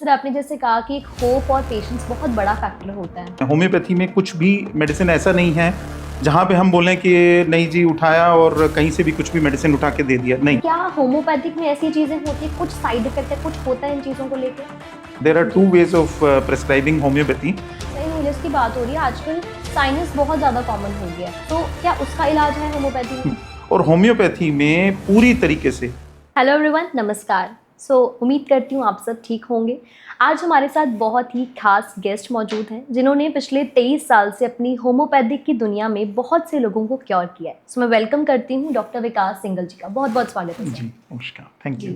Sir आपने जैसे कहा कि एक होप और पेशेंस बहुत बड़ा फैक्टर होता है। होम्योपैथी में कुछ भी मेडिसिन ऐसा नहीं है जहाँ पे हम बोलें कि नहीं जी उठाया और कहीं से भी कुछ भी मेडिसिन उठा के दे दिया, नहीं। क्या होम्योपैथिक में ऐसी चीजें होती है, कुछ साइड इफेक्ट है, कुछ होता है इन चीजों को लेकर? There are 2 ways of prescribing homeopathy. English की बात हो रही है, आजकल साइनस बहुत ज्यादा कॉमन हो गया है, तो क्या उसका इलाज है होम्योपैथी में? और होम्योपैथी में पूरी तरीके से। हेलो एवरीवन, नमस्कार। उम्मीद करती हूँ आप सब ठीक होंगे। आज हमारे साथ बहुत ही खास गेस्ट मौजूद हैं जिन्होंने पिछले 23 साल से अपनी होम्योपैथिक की दुनिया में बहुत से लोगों को क्योर किया है। मैं वेलकम करती हूँ डॉक्टर विकास सिंघल जी का। बहुत बहुत स्वागत है सर। जी नमस्कार, थैंक यू।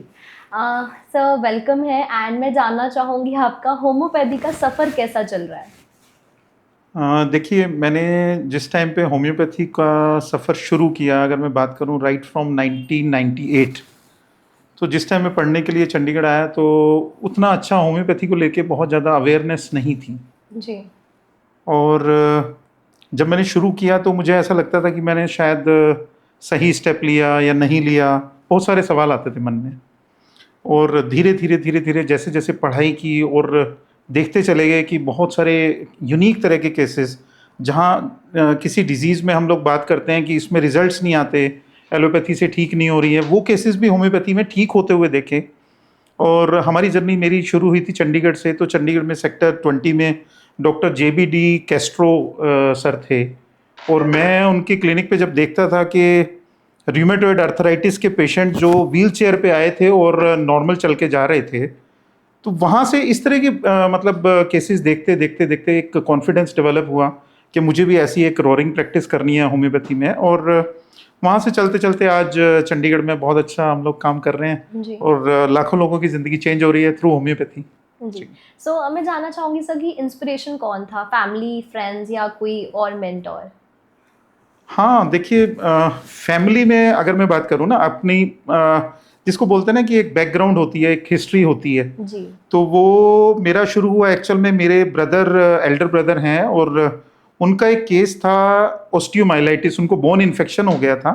सर वेलकम है एंड मैं जानना चाहूँगी आपका होम्योपैथी का सफ़र कैसा चल रहा है? देखिए, मैंने जिस टाइम पे होम्योपैथी का सफ़र शुरू किया, अगर मैं बात करूं राइट फ्रॉम 1998, तो जिस टाइम मैं पढ़ने के लिए चंडीगढ़ आया तो उतना अच्छा होम्योपैथी को लेके बहुत ज़्यादा अवेयरनेस नहीं थी। जी। और जब मैंने शुरू किया तो मुझे ऐसा लगता था कि मैंने शायद सही स्टेप लिया या नहीं लिया, बहुत सारे सवाल आते थे मन में। और धीरे धीरे जैसे जैसे पढ़ाई की और देखते चले गए कि बहुत सारे यूनिक तरह के केसेस, जहाँ किसी डिजीज़ में हम लोग बात करते हैं कि इसमें रिजल्ट्स नहीं आते, एलोपैथी से ठीक नहीं हो रही है, वो केसेस भी होम्योपैथी में ठीक होते हुए देखे। और हमारी जर्नी मेरी शुरू हुई थी चंडीगढ़ से। तो चंडीगढ़ में सेक्टर 20 में डॉक्टर JBD कैस्ट्रो सर थे, और मैं उनकी क्लिनिक पे जब देखता था कि रूमेटॉइड अर्थराइटिस के पेशेंट जो व्हील चेयर पे आए थे और नॉर्मल चल के जा रहे थे, तो वहाँ से इस तरह के मतलब केसेस देखते देखते देखते एक कॉन्फिडेंस डेवलप हुआ कि मुझे भी ऐसी एक रोरिंग प्रैक्टिस करनी है होम्योपैथी में। और वहाँ से चलते चलते आज चंडीगढ़ में बहुत अच्छा हम लोग काम कर रहे हैं जी। और लाखों लोगों की ज़िंदगी चेंज हो रही है थ्रू होम्योपैथी। जी। मैं जानना चाहूँगी सर कि इंस्पिरेशन कौन था, फैमिली, फ्रेंड्स या कोई और मेंटोर? हाँ, देखिए, फैमिली में अगर मैं बात करूँ ना अपनी, जिसको बोलते हैं ना कि एक बैकग्राउंड होती है, एक हिस्ट्री होती है, जी। तो वो मेरा शुरू हुआ एक्चुअल में। मेरे ब्रदर, एल्डर ब्रदर हैं, और उनका एक केस था ऑस्टियोमाइलाइटिस, उनको बोन इन्फेक्शन हो गया था।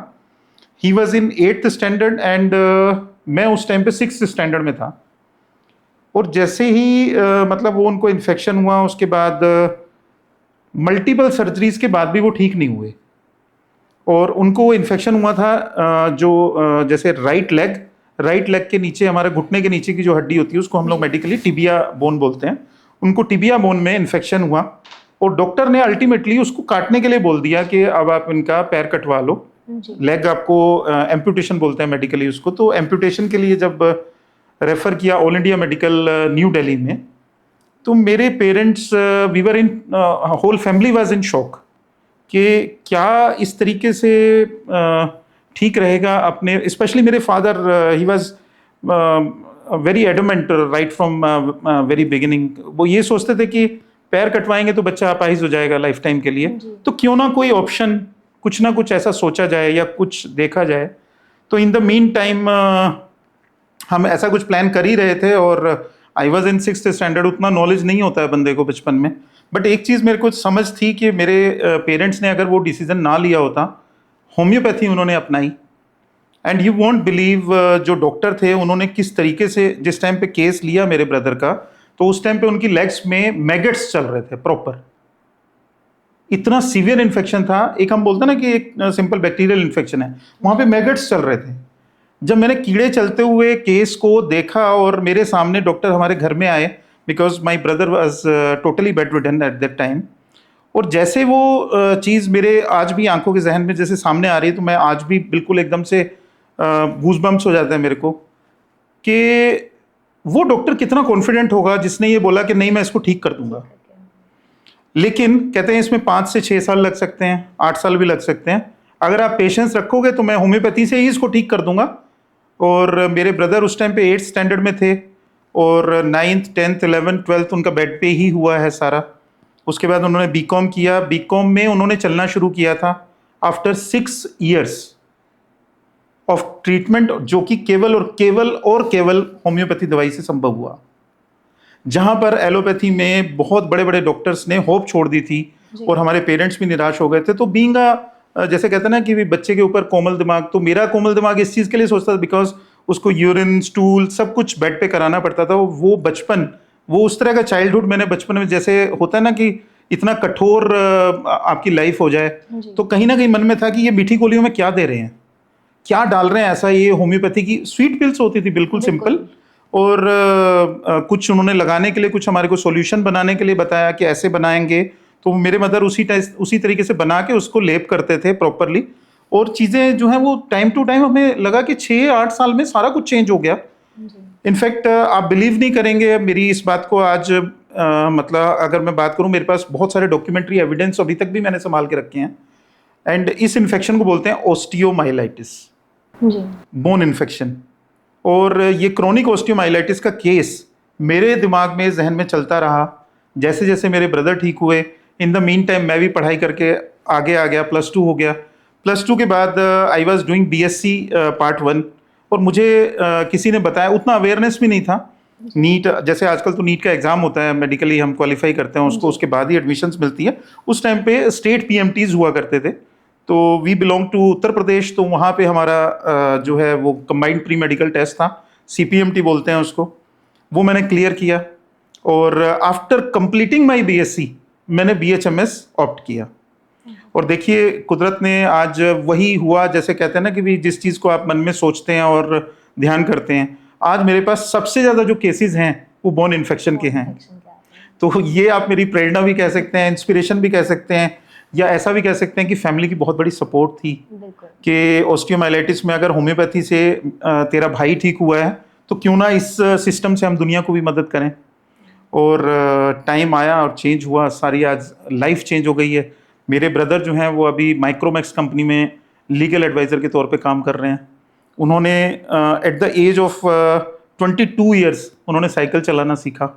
He was in 8th standard and मैं उस टाइम पे 6th स्टैंडर्ड में था। और जैसे ही मतलब वो उनको इन्फेक्शन हुआ, उसके बाद मल्टीपल सर्जरीज के बाद भी वो ठीक नहीं हुए। और उनको वो इन्फेक्शन हुआ था जैसे राइट लेग के नीचे, हमारे घुटने के नीचे की जो हड्डी होती है उसको हम लोग मेडिकली टिबिया बोन बोलते हैं। उनको टिबिया बोन में इन्फेक्शन हुआ, और डॉक्टर ने अल्टीमेटली उसको काटने के लिए बोल दिया कि अब आप इनका पैर कटवा लो। लेग आपको एम्पुटेशन बोलते हैं मेडिकली उसको। तो एम्पुटेशन के लिए जब रेफर किया all India medical new Delhi में, तो मेरे parents, we were in, whole family was in shock कि क्या इस तरीके से ठीक रहेगा। अपने स्पेशली मेरे father, he was very adamant right from very beginning. वो ये सोचते थे कि पैर कटवाएंगे तो बच्चा अपाहिज हो जाएगा लाइफ टाइम के लिए, तो क्यों ना कोई ऑप्शन, कुछ ना कुछ ऐसा सोचा जाए या कुछ देखा जाए। तो इन द मीन टाइम हम ऐसा कुछ प्लान कर ही रहे थे। और I was in 6th standard, उतना नॉलेज नहीं होता है बंदे को बचपन में, बट एक चीज़ मेरे को समझ थी कि मेरे पेरेंट्स ने अगर वो डिसीजन ना लिया होता, होम्योपैथी उन्होंने अपनाई। एंड यू वॉन्ट बिलीव, जो डॉक्टर थे उन्होंने किस तरीके से जिस टाइम पे केस लिया मेरे ब्रदर का, तो उस टाइम पे उनकी लेग्स में मैगेट्स चल रहे थे प्रॉपर। इतना सीवियर इन्फेक्शन था। एक हम बोलते हैं ना कि एक सिंपल बैक्टीरियल इन्फेक्शन है, वहां पे मैगेट्स चल रहे थे। जब मैंने कीड़े चलते हुए केस को देखा और मेरे सामने डॉक्टर हमारे घर में आए, because my brother was totally bedridden at that time, और जैसे वो चीज़ मेरे आज भी आंखों के जहन में जैसे सामने आ रही है, तो मैं आज भी बिल्कुल एकदम से गूज बम्प्स हो जाता है मेरे को कि वो डॉक्टर कितना कॉन्फिडेंट होगा जिसने ये बोला कि नहीं मैं इसको ठीक कर दूंगा। लेकिन कहते हैं इसमें 5 से 6 साल लग सकते हैं, 8 साल भी लग सकते हैं। अगर आप पेशेंस रखोगे तो मैं होम्योपैथी से ही इसको ठीक कर दूंगा। और मेरे ब्रदर उस टाइम पे 8th स्टैंडर्ड में थे, और 9th 10th 11th 12th उनका बेड पे ही हुआ है सारा। उसके बाद उन्होंने बीकॉम किया। बीकॉम में उन्होंने चलना शुरू किया था आफ्टर 6 years ऑफ ट्रीटमेंट, जो कि केवल होम्योपैथी दवाई से संभव हुआ। जहां पर एलोपैथी में बहुत बड़े बड़े डॉक्टर्स ने होप छोड़ दी थी और हमारे पेरेंट्स भी निराश हो गए थे। तो बीइंग जैसे कहते हैं ना कि बच्चे के ऊपर कोमल दिमाग, तो मेरा कोमल दिमाग इस चीज़ के लिए सोचता था बिकॉज उसको यूरिन, स्टूल सब कुछ बेड पे कराना पड़ता था। वो बचपन वो उस तरह का चाइल्डहुड मैंने बचपन में, जैसे होता है ना कि इतना कठोर आपकी लाइफ हो जाए, जी। तो कहीं ना कहीं मन में था कि ये मीठी गोलियों में क्या दे रहे हैं, क्या डाल रहे हैं ऐसा। ये होम्योपैथी की स्वीट पिल्स होती थी, बिल्कुल बिल्कुल। सिंपल, और कुछ उन्होंने लगाने के लिए, कुछ हमारे को सॉल्यूशन बनाने के लिए बताया कि ऐसे बनाएंगे। तो मेरे मदर उसी तरीके से बना के उसको लेप करते थे प्रॉपरली, और चीज़ें जो हैं वो टाइम टू टाइम हमें लगा कि 6-8 साल में सारा कुछ चेंज हो गया। जी। इनफैक्ट आप बिलीव नहीं करेंगे मेरी इस बात को आज, मतलब अगर मैं बात करूं, मेरे पास बहुत सारे डॉक्यूमेंट्री एविडेंस अभी तक भी मैंने संभाल के रखे हैं। एंड इस इन्फेक्शन को बोलते हैं ओस्टियोमाइलाइटिस, जी। Bone infection. और ये क्रोनिक ओस्टियोमाइलाइटिस का केस मेरे दिमाग में, जहन में चलता रहा। जैसे जैसे मेरे ब्रदर ठीक हुए, इन द मीन टाइम मैं भी पढ़ाई करके आगे आ गया, +2 हो गया। +2 के बाद I was doing BSc part 1, और मुझे किसी ने बताया, उतना अवेयरनेस भी नहीं था। नीट, जैसे आजकल तो नीट का एग्जाम होता है, मेडिकली हम क्वालिफाई करते हैं उसको, उसके बाद ही एडमिशन्स मिलती है। उस टाइम पे स्टेट PMTs हुआ करते थे, तो we belong to Uttar Pradesh, तो वहाँ पे हमारा जो है वो कंबाइंड प्री मेडिकल टेस्ट था, CPMT बोलते हैं उसको, वो मैंने क्लियर किया। और आफ्टर कंप्लीटिंग माई BSc मैंने BHMS ऑप्ट किया। और देखिए कुदरत ने आज वही हुआ, जैसे कहते हैं ना कि भी जिस चीज़ को आप मन में सोचते हैं और ध्यान करते हैं, आज मेरे पास सबसे ज़्यादा जो केसेस हैं वो बोन इन्फेक्शन के हैं। तो ये आप मेरी प्रेरणा भी कह सकते हैं, इंस्पिरेशन भी कह सकते हैं, या ऐसा भी कह सकते हैं कि फैमिली की बहुत बड़ी सपोर्ट थी कि ओस्टियोमाइलाइटिस में अगर होम्योपैथी से तेरा भाई ठीक हुआ है, तो क्यों ना इस सिस्टम से हम दुनिया को भी मदद करें। और टाइम आया और चेंज हुआ, सारी आज लाइफ चेंज हो गई है। मेरे ब्रदर जो हैं वो अभी माइक्रोमैक्स कंपनी में लीगल एडवाइज़र के तौर पे काम कर रहे हैं। उन्होंने at the age of 22 years उन्होंने साइकिल चलाना सीखा।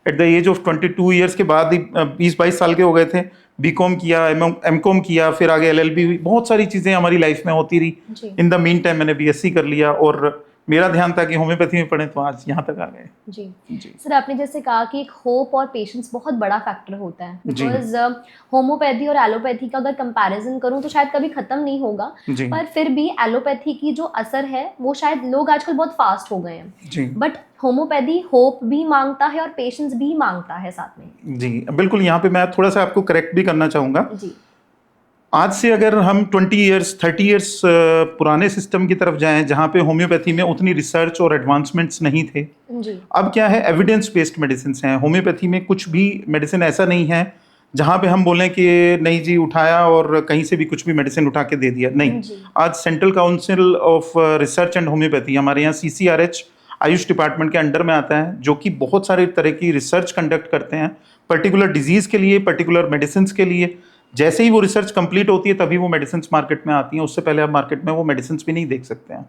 At the age of 22 years के बाद ही 20-22 साल के हो गए थे, BCom किया, MCom किया, फिर आगे LLB हुई, बहुत सारी चीज़ें हमारी लाइफ में होती रही। इन द मीन टाइम मैंने BSc कर लिया, और मेरा ध्यान था कि होम्योपैथी में पढ़ें, तो आज यहाँ तक आ गए। जी। सर, आपने जैसे कहा कि एक होप और पेशेंस बहुत बड़ा फैक्टर होता है, बिकॉज होम्योपैथी और एलोपैथी का अगर कंपैरिजन करूं तो शायद कभी खत्म नहीं होगा, पर फिर भी एलोपैथी की जो असर है वो शायद लोग आजकल बहुत फास्ट हो गए हैं, बट होम्योपैथी होप भी मांगता है और पेशेंस भी मांगता है साथ में। जी बिल्कुल, यहाँ पे मैं थोड़ा सा आपको करेक्ट भी करना चाहूँगा। आज से अगर हम 20 ईयर्स 30 ईयर्स पुराने सिस्टम की तरफ जाएं, जहाँ पे होम्योपैथी में उतनी रिसर्च और एडवांसमेंट्स नहीं थे, अब क्या है, एविडेंस बेस्ड मेडिसिन हैं। होम्योपैथी में कुछ भी मेडिसिन ऐसा नहीं है जहाँ पे हम बोलें कि नहीं जी उठाया और कहीं से भी कुछ भी मेडिसिन उठा के दे दिया, नहीं। आज central council of research and homeopathy, हमारे यहाँ CCRH आयुष डिपार्टमेंट के अंडर में आता है, जो कि बहुत सारे तरह की रिसर्च कंडक्ट करते हैं पर्टिकुलर डिजीज़ के लिए, पर्टिकुलर मेडिसिन के लिए। जैसे ही वो रिसर्च कंप्लीट होती है तभी वो मेडिसिन मार्केट में आती हैं, उससे पहले आप मार्केट में वो मेडिसिन भी नहीं देख सकते हैं।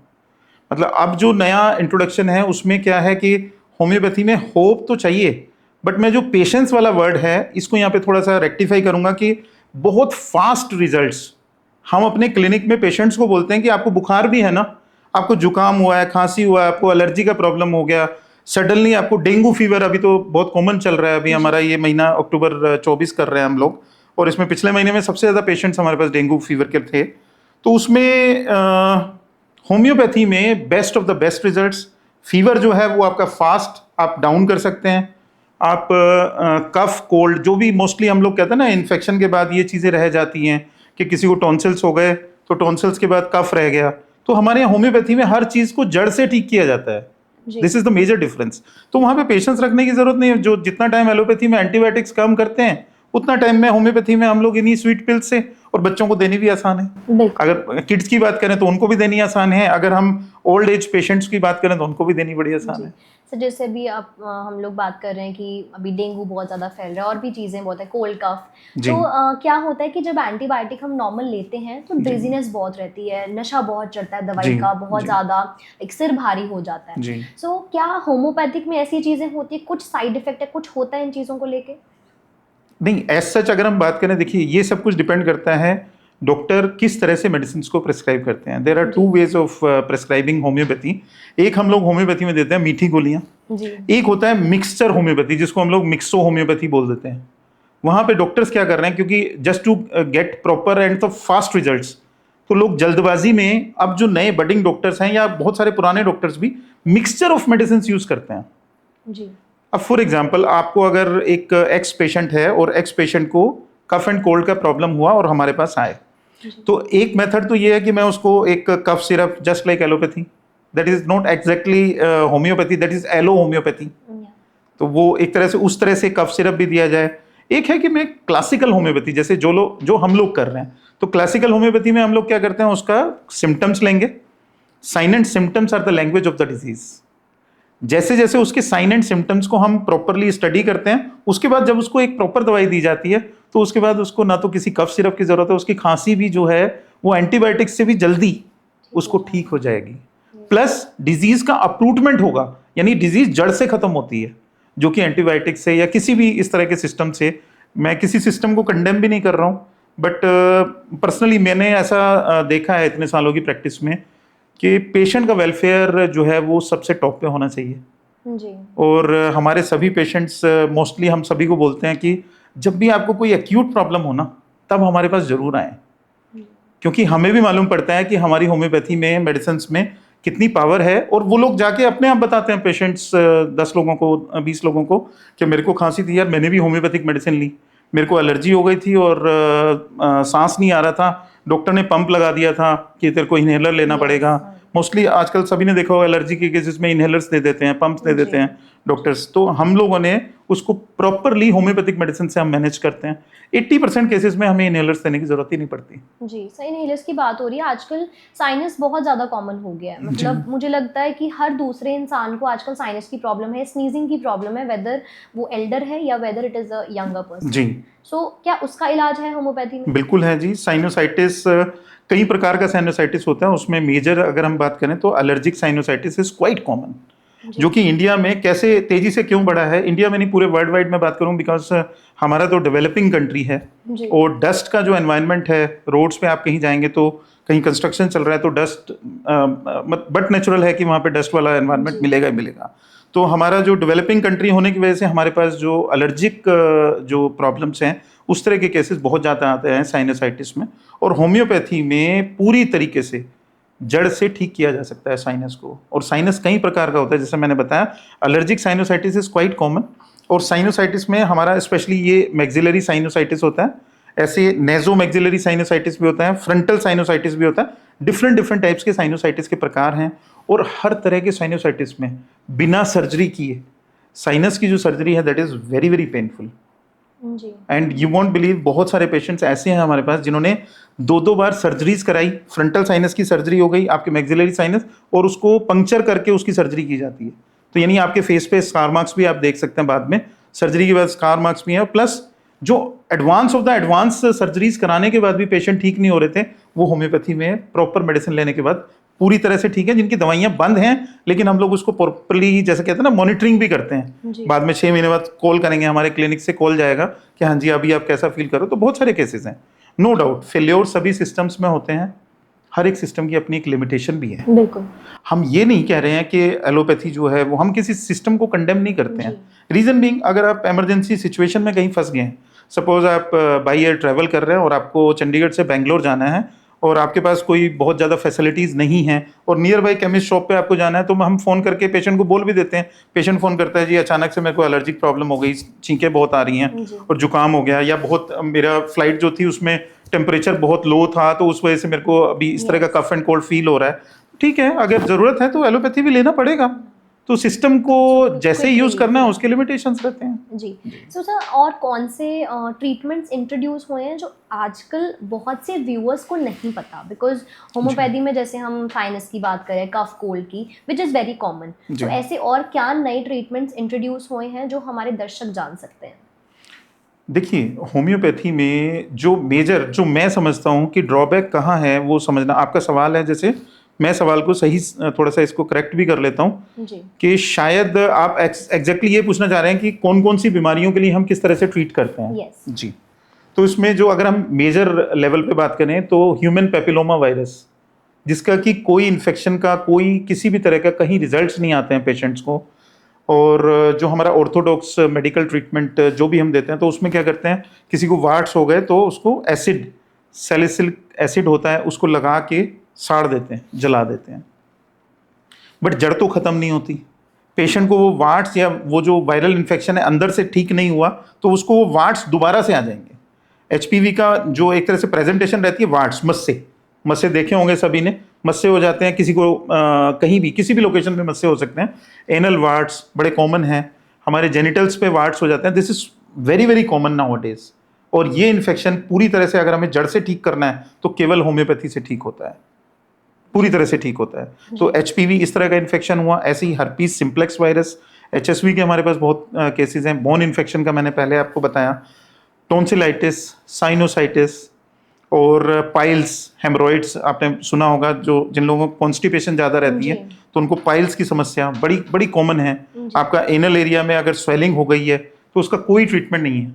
मतलब अब जो नया इंट्रोडक्शन है उसमें क्या है कि होम्योपैथी में होप तो चाहिए, बट मैं जो पेशेंस वाला वर्ड है इसको यहाँ पे थोड़ा सा रेक्टिफाई करूँगा कि बहुत फास्ट रिजल्ट्स। हम अपने क्लिनिक में पेशेंट्स को बोलते हैं कि आपको बुखार भी है ना, आपको जुकाम हुआ है, खांसी हुआ है, आपको एलर्जी का प्रॉब्लम हो गया, सडनली आपको डेंगू फीवर, अभी तो बहुत कॉमन चल रहा है, अभी हमारा ये महीना अक्टूबर 24 कर रहे हैं हम लोग, और इसमें पिछले महीने में सबसे ज़्यादा पेशेंट्स हमारे पास डेंगू फीवर के थे। तो उसमें होम्योपैथी में best of the best results. Fever जो है वो आपका फास्ट आप डाउन कर सकते हैं। आप कफ कोल्ड जो भी मोस्टली हम लोग कहते हैं ना, इन्फेक्शन के बाद ये चीज़ें रह जाती हैं कि किसी को टॉन्सिल्स हो गए तो टॉन्सिल्स के बाद कफ रह गया, तो हमारे यहाँ होम्योपैथी में हर चीज़ को जड़ से ठीक किया जाता है। This is the major difference. तो वहाँ पे पेशेंस रखने की जरूरत नहीं है। जो जितना टाइम एलोपैथी में एंटीबायोटिक्स कम करते हैं उतना टाइम में होम्योपैथी में हम लोग इन्हीं स्वीट पिल्स से, और बच्चों को देनी भी आसान है। अगर किड्स की बात करें तो उनको भी देनी आसान है, अगर हम ओल्ड एज पेशेंट्स की बात करें तो उनको भी देनी बड़ी आसान है। सर, जैसे अभी आप हम लोग बात कर रहे हैं कि अभी डेंगू बहुत ज़्यादा फैल रहा है और भी चीज़ें बहुत है, कोल्ड कफ, तो क्या होता है कि जब एंटीबायोटिक हम नॉर्मल लेते हैं तो ड्रिजीनेस बहुत रहती है, नशा बहुत चढ़ता है दवाई का, बहुत ज़्यादा एक सिर भारी हो जाता है। सो क्या होम्योपैथिक में ऐसी चीज़ें होती है, कुछ साइड इफेक्ट है, कुछ होता है इन चीज़ों को लेके? नहीं, एज सच अगर हम बात करें, देखिए ये सब कुछ डिपेंड करता है डॉक्टर किस तरह से मेडिसिन को प्रिस्क्राइब करते हैं। There are 2 ways of prescribing homeopathy. एक हम लोग होम्योपैथी में देते हैं मीठी गोलियां, एक होता है मिक्सचर होम्योपैथी जिसको हम लोग मिक्सो होम्योपैथी बोल देते हैं। वहां पे डॉक्टर्स क्या कर रहे हैं, क्योंकि just to get proper and the fast results, तो लोग जल्दबाजी में, अब जो नए बडिंग डॉक्टर्स हैं या बहुत सारे पुराने डॉक्टर्स भी मिक्सचर ऑफ मेडिसिन यूज करते हैं। अब फॉर एग्जांपल आपको अगर एक एक्स पेशेंट है और एक्स पेशेंट को कफ एंड कोल्ड का प्रॉब्लम हुआ और हमारे पास आए, तो एक मेथड तो ये है कि मैं उसको एक cough syrup, just like allopathy, that is not exactly homeopathy, that is allo homeopathy, तो वो एक तरह से उस तरह से कफ सिरप भी दिया जाए। एक है कि मैं क्लासिकल होम्योपैथी, जैसे जो हम लोग कर रहे हैं, तो क्लासिकल होम्योपैथी में हम लोग क्या करते हैं, उसका सिम्टम्स लेंगे, sign and symptoms are the language of the disease. जैसे जैसे उसके साइन एंड सिम्टम्स को हम प्रॉपरली स्टडी करते हैं, उसके बाद जब उसको एक प्रॉपर दवाई दी जाती है, तो उसके बाद उसको ना तो किसी कफ सिरप की जरूरत है, उसकी खांसी भी जो है वो एंटीबायोटिक्स से भी जल्दी उसको ठीक हो जाएगी, प्लस डिजीज का अपरूटमेंट होगा, यानी डिजीज जड़ से खत्म होती है, जो कि एंटीबायोटिक्स से या किसी भी इस तरह के सिस्टम से। मैं किसी सिस्टम को कंडेम भी नहीं कर रहा हूँ, बट पर्सनली मैंने ऐसा देखा है इतने सालों की प्रैक्टिस में कि पेशेंट का वेलफेयर जो है वो सबसे टॉप पे होना चाहिए जी। और हमारे सभी पेशेंट्स, मोस्टली हम सभी को बोलते हैं कि जब भी आपको कोई एक्यूट प्रॉब्लम हो ना, तब हमारे पास जरूर आए, क्योंकि हमें भी मालूम पड़ता है कि हमारी होम्योपैथी में, मेडिसिन में कितनी पावर है, और वो लोग जाके अपने आप बताते हैं पेशेंट्स 10 लोगों को, 20 लोगों को, कि मेरे को खांसी थी यार, मैंने भी होम्योपैथिक मेडिसिन ली, मेरे को एलर्जी हो गई थी और सांस नहीं आ रहा था, डॉक्टर ने पंप लगा दिया था कि तेरे को इनहेलर लेना पड़ेगा। मोस्टली आजकल सभी ने देखा होगा एलर्जी के केसेस में इनहेलर्स दे देते हैं, पंप्स दे देते हैं डॉक्टर्स, तो हम लोगों ने उसको प्रॉपरली होम्योपैथिक मेडिसिन से हम मैनेज करते हैं। 80% केसेस में हमें इनहेलर्स देने की जरूरत ही नहीं पड़ती। जी, सही, इनहेलर्स की बात हो रही है। आजकल साइनस बहुत ज़्यादा कॉमन हो गया है, मतलब मुझे लगता है कि हर दूसरे इंसान को आजकल साइनस की प्रॉब्लम है, स्नीजिंग की प्रॉब्लम है, वेदर वो एल्डर है या whether it is a younger person. जी, सो क्या उसका इलाज है होम्योपैथी में? बिल्कुल है जी। साइनोसाइटिस, कई प्रकार का साइनोसाइटिस होता है, उसमें मेजर अगर हम बात करें तो allergic sinusitis is quite common, जो कि इंडिया में कैसे तेजी से क्यों बढ़ा है, इंडिया में नहीं पूरे वर्ल्ड वाइड में बात करूं, बिकॉज हमारा तो डेवलपिंग कंट्री है और डस्ट का जो एनवायरनमेंट है, रोड्स पे आप कहीं जाएंगे तो कहीं कंस्ट्रक्शन चल रहा है तो डस्ट, बट नेचुरल है कि वहाँ पे डस्ट वाला एनवायरनमेंट मिलेगा ही मिलेगा। तो हमारा जो डेवलपिंग कंट्री होने की वजह से हमारे पास जो एलर्जिक जो प्रॉब्लम्स हैं, उस तरह के केसेस बहुत ज़्यादा आते हैं साइनोसाइटिस में, और होम्योपैथी में पूरी तरीके से जड़ से ठीक किया जा सकता है साइनस को। और साइनस कई प्रकार का होता है, जैसे मैंने बताया, allergic sinusitis is quite common, और साइनोसाइटिस में हमारा स्पेशली ये मैक्सिलरी साइनोसाइटिस होता है, ऐसे नेजो मैक्सिलरी साइनोसाइटिस भी होता है, फ्रंटल साइनोसाइटिस भी होता है, डिफरेंट डिफरेंट टाइप्स के साइनोसाइटिस के प्रकार हैं। और हर तरह के साइनोसाइटिस में बिना सर्जरी किए साइनस की जो सर्जरी है that is very very painful, and you won't believe, बहुत सारे पेशेंट्स ऐसे हैं हमारे पास जिन्होंने 2-2 बार सर्जरीज कराई, फ्रंटल साइनस की सर्जरी हो गई, आपके मैक्सिलरी साइनस, और उसको पंक्चर करके उसकी सर्जरी की जाती है। तो यानी आपके फेस पे स्कार मार्क्स भी आप देख सकते हैं, बाद में सर्जरी के बाद स्कार मार्क्स भी हैं, प्लस जो advance of the advance surgeries कराने के बाद भी पेशेंट ठीक नहीं हो रहे थे, वो होम्योपैथी में प्रॉपर मेडिसिन लेने के बाद पूरी तरह से ठीक है, जिनकी दवाइयां बंद हैं, लेकिन हम लोग उसको प्रॉपरली, जैसे कहते हैं ना, मॉनिटरिंग भी करते हैं। बाद में 6 महीने बाद कॉल करेंगे, हमारे क्लिनिक से कॉल जाएगा कि हाँ जी अभी आप कैसा फील करो। तो बहुत सारे केसेस हैं, नो डाउट फेल्योर सभी सिस्टम्स में होते हैं, हर एक सिस्टम की अपनी एक लिमिटेशन भी है। बिल्कुल, हम ये नहीं कह रहे हैं कि एलोपैथी जो है वो, हम किसी सिस्टम को कंडेम नहीं करते हैं। रीजन बीइंग, अगर आप इमरजेंसी सिचुएशन में कहीं फंस गए हैं, सपोज आप बाई एयर ट्रैवल कर रहे हैं और आपको चंडीगढ़ से बेंगलोर जाना है और आपके पास कोई बहुत ज़्यादा फैसिलिटीज़ नहीं है और नियर बाई केमिस्ट शॉप पे आपको जाना है, तो हम फ़ोन करके पेशेंट को बोल भी देते हैं। पेशेंट फ़ोन करता है, जी अचानक से मेरे को एलर्जिक प्रॉब्लम हो गई, छींकें बहुत आ रही हैं और जुकाम हो गया, या बहुत मेरा फ्लाइट जो थी उसमें टेम्परेचर बहुत लो था, तो उस वजह से मेरे को अभी इस तरह का कफ एंड कोल्ड फील हो रहा है। ठीक है, अगर ज़रूरत है तो एलोपैथी भी लेना पड़ेगा। तो सिस्टम को जैसे यूज़ करना है उसके लिमिटेशंस रहते हैं। जी। सो सर, और कौन से ट्रीटमेंट्स इंट्रोड्यूस हुए हैं जो आजकल बहुत से व्यूअर्स को नहीं पता? बिकॉज होम्योपैथी में जैसे हम साइनस की बात करें, कफ कोल्ड की, विच इज़ वेरी कॉमन, तो ऐसे और क्या नए ट्रीटमेंट्स इंट्रोड्यूस हुए हैं जो हमारे दर्शक जान सकते हैं? देखिए, होम्योपैथी में जो मेजर, जो मैं समझता हूँ कि ड्रॉबैक कहाँ है वो समझना। आपका सवाल है, जैसे मैं सवाल को सही थोड़ा सा इसको करेक्ट भी कर लेता हूँ कि शायद आप एग्जैक्टली ये पूछना चाह रहे हैं कि कौन कौन सी बीमारियों के लिए हम किस तरह से ट्रीट करते हैं। yes. जी, तो इसमें जो अगर हम मेजर लेवल पे बात करें तो ह्यूमन पेपिलोमा वायरस, जिसका कि कोई इन्फेक्शन का, कोई किसी भी तरह का कहीं रिजल्ट्स नहीं आते हैं पेशेंट्स को, और जो हमारा ऑर्थोडॉक्स मेडिकल ट्रीटमेंट जो भी हम देते हैं, तो उसमें क्या करते हैं, किसी को वार्ट्स हो गए तो उसको एसिड, सैलिसिलिक एसिड होता है, उसको लगा के साड़ देते हैं, जला देते हैं, बट जड़ तो खत्म नहीं होती। पेशेंट को वो वार्ड्स या वो जो वायरल इन्फेक्शन है अंदर से ठीक नहीं हुआ तो उसको वो वार्ड्स दोबारा से आ जाएंगे। एचपीवी का जो एक तरह से प्रेजेंटेशन रहती है वार्ड्स, मस्से देखे होंगे सभी ने, मस्से हो जाते हैं किसी को कहीं भी किसी भी लोकेशन पे मस्से हो सकते हैं। एनल वार्ड्स बड़े कॉमन हैं, हमारे जेनिटल्स पे वार्ड्स हो जाते हैं। This is very very common now days. और ये इन्फेक्शन पूरी तरह से अगर हमें जड़ से ठीक करना है तो केवल होम्योपैथी से ठीक होता है, पूरी तरह से ठीक होता है। तो एचपीवी इस तरह का इन्फेक्शन हुआ, ऐसे ही हर्पीस सिम्प्लेक्स वायरस, एचएसवी के हमारे पास बहुत केसेस हैं। बोन इन्फेक्शन का मैंने पहले आपको बताया, टोंसिलाइटिस, साइनोसाइटिस और पाइल्स, हेमरोइड्स आपने सुना होगा, जो जिन लोगों को कॉन्स्टिपेशन ज़्यादा रहती है तो उनको पाइल्स की समस्या बड़ी बड़ी कॉमन है। आपका एनल एरिया में अगर स्वेलिंग हो गई है तो उसका कोई ट्रीटमेंट नहीं है।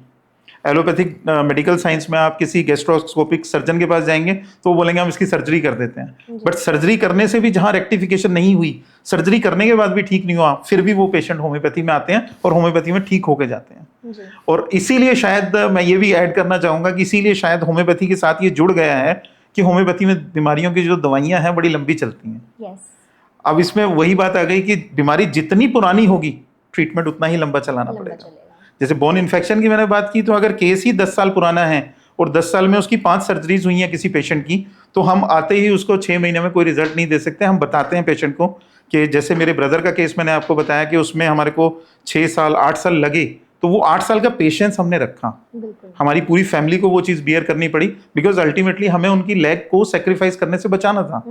एलोपैथिक मेडिकल साइंस में आप किसी गैस्ट्रोस्कोपिक सर्जन के पास जाएंगे तो वो बोलेंगे हम इसकी सर्जरी कर देते हैं, बट सर्जरी करने से भी जहां रेक्टिफिकेशन नहीं हुई, सर्जरी करने के बाद भी ठीक नहीं हुआ, फिर भी वो पेशेंट होम्योपैथी में आते हैं और होम्योपैथी में ठीक होके जाते हैं। और इसीलिए शायद मैं ये भी ऐड करना चाहूंगा कि इसीलिए शायद होम्योपैथी के साथ ये जुड़ गया है कि होम्योपैथी में बीमारियों की जो दवाइयां हैं बड़ी लंबी चलती हैं। अब इसमें वही बात आ गई कि बीमारी जितनी पुरानी होगी ट्रीटमेंट उतना ही लंबा चलाना पड़ेगा। जैसे बोन इन्फेक्शन की मैंने बात की, तो अगर केस ही 10 साल पुराना है और 10 साल में उसकी 5 सर्जरीज हुई हैं किसी पेशेंट की, तो हम आते ही उसको 6 महीने में कोई रिजल्ट नहीं दे सकते। हम बताते हैं पेशेंट को कि जैसे मेरे ब्रदर का केस मैंने आपको बताया कि उसमें हमारे को 6 साल 8 साल लगे, तो वो 8 साल का पेशेंस हमने रखा। हमारी पूरी फैमिली को वो चीज़ बियर करनी पड़ी, बिकॉज अल्टीमेटली हमें उनकी लेग को सेक्रीफाइस करने से बचाना था।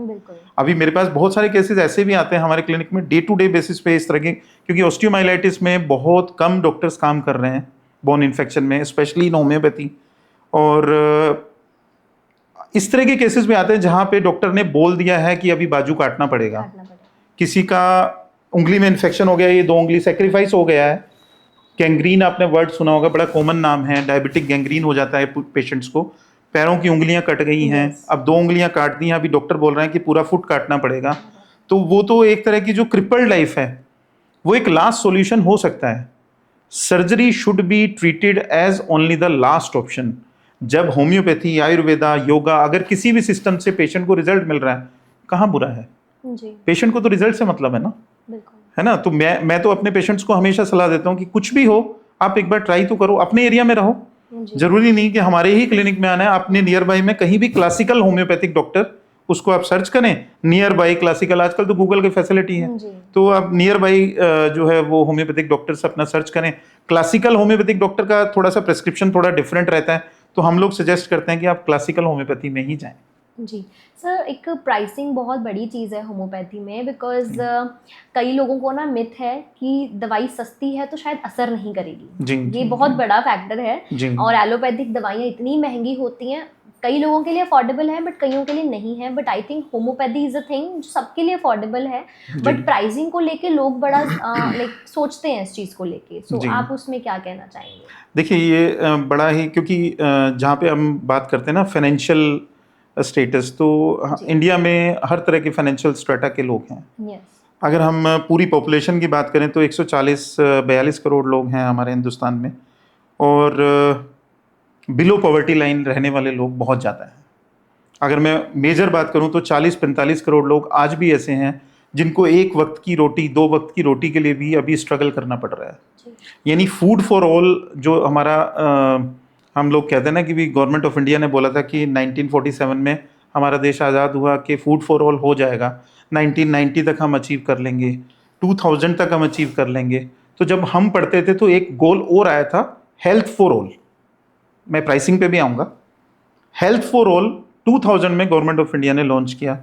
अभी मेरे पास बहुत सारे केसेस ऐसे भी आते हैं हमारे क्लिनिक में डे टू डे बेसिस पे इस तरह के, क्योंकि ऑस्टियोमाइलाइटिस में बहुत कम डॉक्टर्स काम कर रहे हैं बोन इन्फेक्शन में, स्पेशली इन होम्योपैथी। और इस तरह के केसेस भी आते हैं जहाँ पे डॉक्टर ने बोल दिया है कि अभी बाजू काटना पड़ेगा, किसी का उंगली में इन्फेक्शन हो गया, ये 2 उंगली सेक्रीफाइस हो गया है। गैंग्रीन आपने वर्ड सुना होगा, बड़ा कॉमन नाम है, डायबिटिक गैंग्रीन हो जाता है पेशेंट्स को। पैरों की उंगलियां कट गई हैं, अब 2 उंगलियां काट दी हैं, अभी डॉक्टर बोल रहे हैं कि पूरा फुट काटना पड़ेगा। तो वो तो एक तरह की जो क्रिपल्ड लाइफ है वो एक लास्ट सॉल्यूशन हो सकता है। Surgery should be treated as only the last option. जब होम्योपैथी, आयुर्वेदा, योगा, अगर किसी भी सिस्टम से पेशेंट को रिजल्ट मिल रहा है, कहाँ बुरा है? पेशेंट को तो रिजल्ट से मतलब है ना, है ना। तो मैं तो अपने पेशेंट्स को हमेशा सलाह देता हूँ कि कुछ भी हो आप एक बार ट्राई तो करो, अपने एरिया में रहो। जरूरी नहीं कि हमारे ही क्लिनिक में आना है, अपने नियर बाई में कहीं भी क्लासिकल होम्योपैथिक डॉक्टर, उसको आप सर्च करें नियर बाई क्लासिकल, आजकल तो गूगल की फैसिलिटी है, तो आप नियर बाई जो है वो होम्योपैथिक डॉक्टर से अपना सर्च करें। क्लासिकल होम्योपैथिक डॉक्टर का थोड़ा सा प्रेस्क्रिप्शन थोड़ा डिफरेंट रहता है, तो हम लोग सजेस्ट करते हैं कि आप क्लासिकल होम्योपैथी में ही जाएं। जी सर, एक प्राइसिंग बहुत बड़ी चीज़ है होम्योपैथी में, बिकॉज कई लोगों को ना मिथ है कि दवाई सस्ती है तो शायद असर नहीं करेगी। ये बहुत बड़ा फैक्टर है। और एलोपैथिक दवाइयाँ इतनी महंगी होती हैं, कई लोगों के लिए अफोर्डेबल है बट कईयों के लिए नहीं है। But I think homeopathy is a thing जो सबके लिए अफोर्डेबल है, बट प्राइसिंग को लेके लोग बड़ा लाइक सोचते हैं इस चीज़ को लेके। सो आप उसमें क्या कहना चाहेंगे? देखिए ये बड़ा ही, क्योंकि जहाँ पे हम बात करते हैं ना फाइनेंशियल स्टेटस, तो इंडिया में हर तरह के फाइनेंशियल स्ट्रेटा के लोग हैं। अगर हम पूरी पॉपुलेशन की बात करें तो 140-42 करोड़ लोग हैं हमारे हिंदुस्तान में, और बिलो पॉवर्टी लाइन रहने वाले लोग बहुत ज़्यादा हैं। अगर मैं मेजर बात करूं तो 40-45 करोड़ लोग आज भी ऐसे हैं जिनको एक वक्त की रोटी, 2 वक्त की रोटी के लिए भी अभी स्ट्रगल करना पड़ रहा है। यानी फूड फॉर ऑल जो हमारा हम लोग कहते हैं ना कि भी गवर्नमेंट ऑफ इंडिया ने बोला था कि 1947 में हमारा देश आज़ाद हुआ कि फूड फॉर ऑल हो जाएगा, 1990 तक हम अचीव कर लेंगे, 2000 तक हम अचीव कर लेंगे। तो जब हम पढ़ते थे तो एक गोल और आया था, हेल्थ फॉर ऑल। मैं प्राइसिंग पे भी आऊँगा। हेल्थ फॉर ऑल 2000 में गवर्नमेंट ऑफ इंडिया ने लॉन्च किया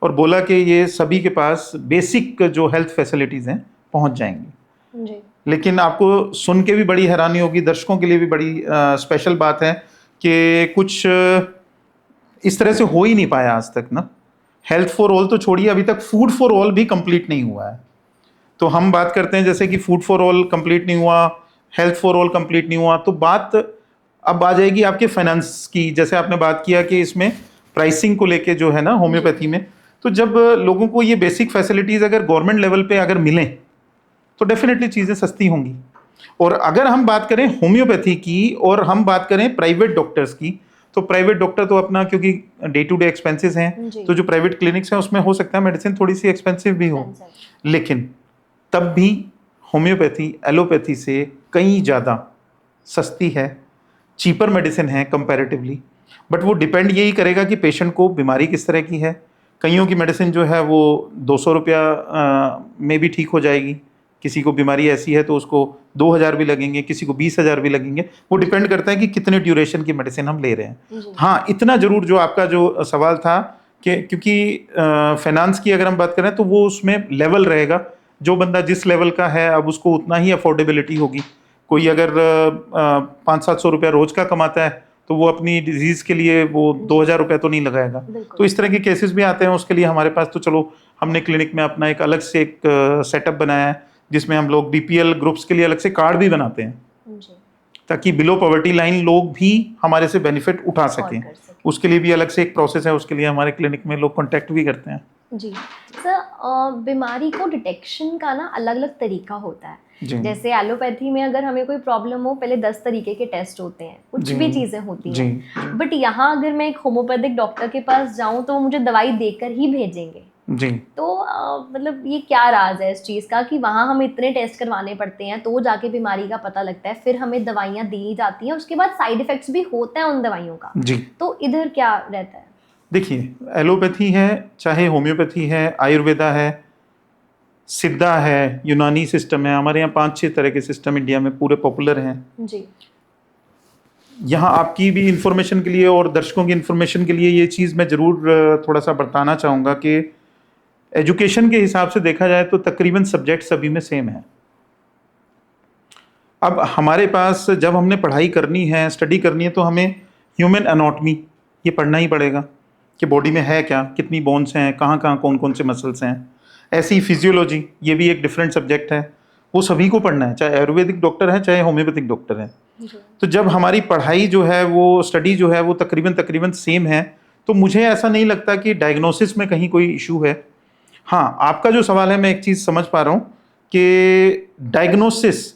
और बोला कि ये सभी के पास बेसिक जो हेल्थ फैसिलिटीज़ हैं पहुँच जाएंगी जी। लेकिन आपको सुन के भी बड़ी हैरानी होगी, दर्शकों के लिए भी बड़ी स्पेशल बात है कि कुछ इस तरह से हो ही नहीं पाया आज तक ना। हेल्थ फॉर ऑल तो छोड़िए, अभी तक फूड फॉर ऑल भी कंप्लीट नहीं हुआ है। तो हम बात करते हैं जैसे कि फूड फॉर ऑल कंप्लीट नहीं हुआ, हेल्थ फॉर ऑल कंप्लीट नहीं हुआ, तो बात अब आ जाएगी आपके फाइनेंस की। जैसे आपने बात किया कि इसमें प्राइसिंग को लेके जो है ना होम्योपैथी में, तो जब लोगों को ये बेसिक फैसिलिटीज़ अगर गवर्नमेंट लेवल पे अगर मिलें तो डेफिनेटली चीज़ें सस्ती होंगी। और अगर हम बात करें होम्योपैथी की और हम बात करें प्राइवेट डॉक्टर्स की, तो प्राइवेट डॉक्टर तो अपना, क्योंकि डे टू डे एक्सपेंसेस हैं, तो जो प्राइवेट क्लिनिक्स हैं उसमें हो सकता है मेडिसिन थोड़ी सी एक्सपेंसिव भी हो, लेकिन तब भी होम्योपैथी एलोपैथी से कहीं ज़्यादा सस्ती है, चीपर मेडिसिन है कंपैरेटिवली। बट वो डिपेंड यही करेगा कि पेशेंट को बीमारी किस तरह की है। कईयों की मेडिसिन जो है वो 200 रुपया में भी ठीक हो जाएगी, किसी को बीमारी ऐसी है तो उसको 2000 भी लगेंगे, किसी को 20,000 भी लगेंगे। वो डिपेंड करता है कि कितने ड्यूरेशन की मेडिसिन हम ले रहे हैं। हाँ, इतना जरूर जो आपका जो सवाल था कि क्योंकि फाइनेंस की अगर हम बात करें तो वो उसमें लेवल रहेगा, जो बंदा जिस लेवल का है अब उसको उतना ही अफोर्डेबिलिटी होगी। कोई अगर 500-700 रुपया रोज का कमाता है तो वो अपनी डिजीज के लिए वो 2000 रुपया तो नहीं लगाएगा। तो इस तरह के केसेस भी आते हैं, उसके लिए हमारे पास तो चलो हमने क्लिनिक में अपना एक अलग से एक सेटअप बनाया है जिसमें हम लोग बीपीएल ग्रुप्स के लिए अलग से कार्ड भी बनाते हैं ताकि बिलो पॉवर्टी लाइन लोग भी हमारे से बेनिफिट उठा सकें। उसके लिए भी अलग से एक प्रोसेस है, उसके लिए हमारे क्लिनिक में लोग कॉन्टैक्ट भी करते हैं। जी सर, बीमारी को डिटेक्शन का ना अलग अलग तरीका होता है। जैसे एलोपैथी में अगर हमें कोई प्रॉब्लम हो, पहले 10 तरीके के टेस्ट होते हैं, कुछ भी चीज़ें होती हैं। बट यहाँ अगर मैं एक होम्योपैथिक डॉक्टर के पास जाऊँ तो वो मुझे दवाई देकर ही भेजेंगे। जी। तो मतलब ये क्या राज है इस चीज़ का कि वहाँ हम इतने टेस्ट करवाने पड़ते हैं तो जाके बीमारी का पता लगता है, फिर हमें दवाइयाँ दी जाती हैं, उसके बाद साइड इफेक्ट्स भी होते हैं उन दवाइयों का। जी। तो इधर क्या रहता है? देखिए, एलोपैथी है चाहे होम्योपैथी है, आयुर्वेदा है, सिद्धा है, यूनानी सिस्टम है, हमारे यहाँ 5-6 तरह के सिस्टम इंडिया में पूरे पॉपुलर हैं। जी। यहाँ आपकी भी इंफॉर्मेशन के लिए और दर्शकों की इंफॉर्मेशन के लिए ये चीज़ मैं ज़रूर थोड़ा सा बताना चाहूँगा कि एजुकेशन के हिसाब से देखा जाए तो तकरीबन सब्जेक्ट सभी में सेम है। अब हमारे पास जब हमने पढ़ाई करनी है, स्टडी करनी है, तो हमें ह्यूमन एनाटॉमी ये पढ़ना ही पड़ेगा कि बॉडी में है क्या, कितनी बोन्स हैं, कहाँ कहाँ कौन कौन से मसल्स हैं। ऐसी फिजियोलॉजी, ये भी एक डिफरेंट सब्जेक्ट है, वो सभी को पढ़ना है, चाहे आयुर्वेदिक डॉक्टर है चाहे होम्योपैथिक डॉक्टर है। तो जब हमारी पढ़ाई जो है वो स्टडी जो है वो तकरीबन सेम है, तो मुझे ऐसा नहीं लगता कि डायग्नोसिस में कहीं कोई इशू है। हाँ, आपका जो सवाल है मैं एक चीज़ समझ पा रहा हूँ कि डायग्नोसिस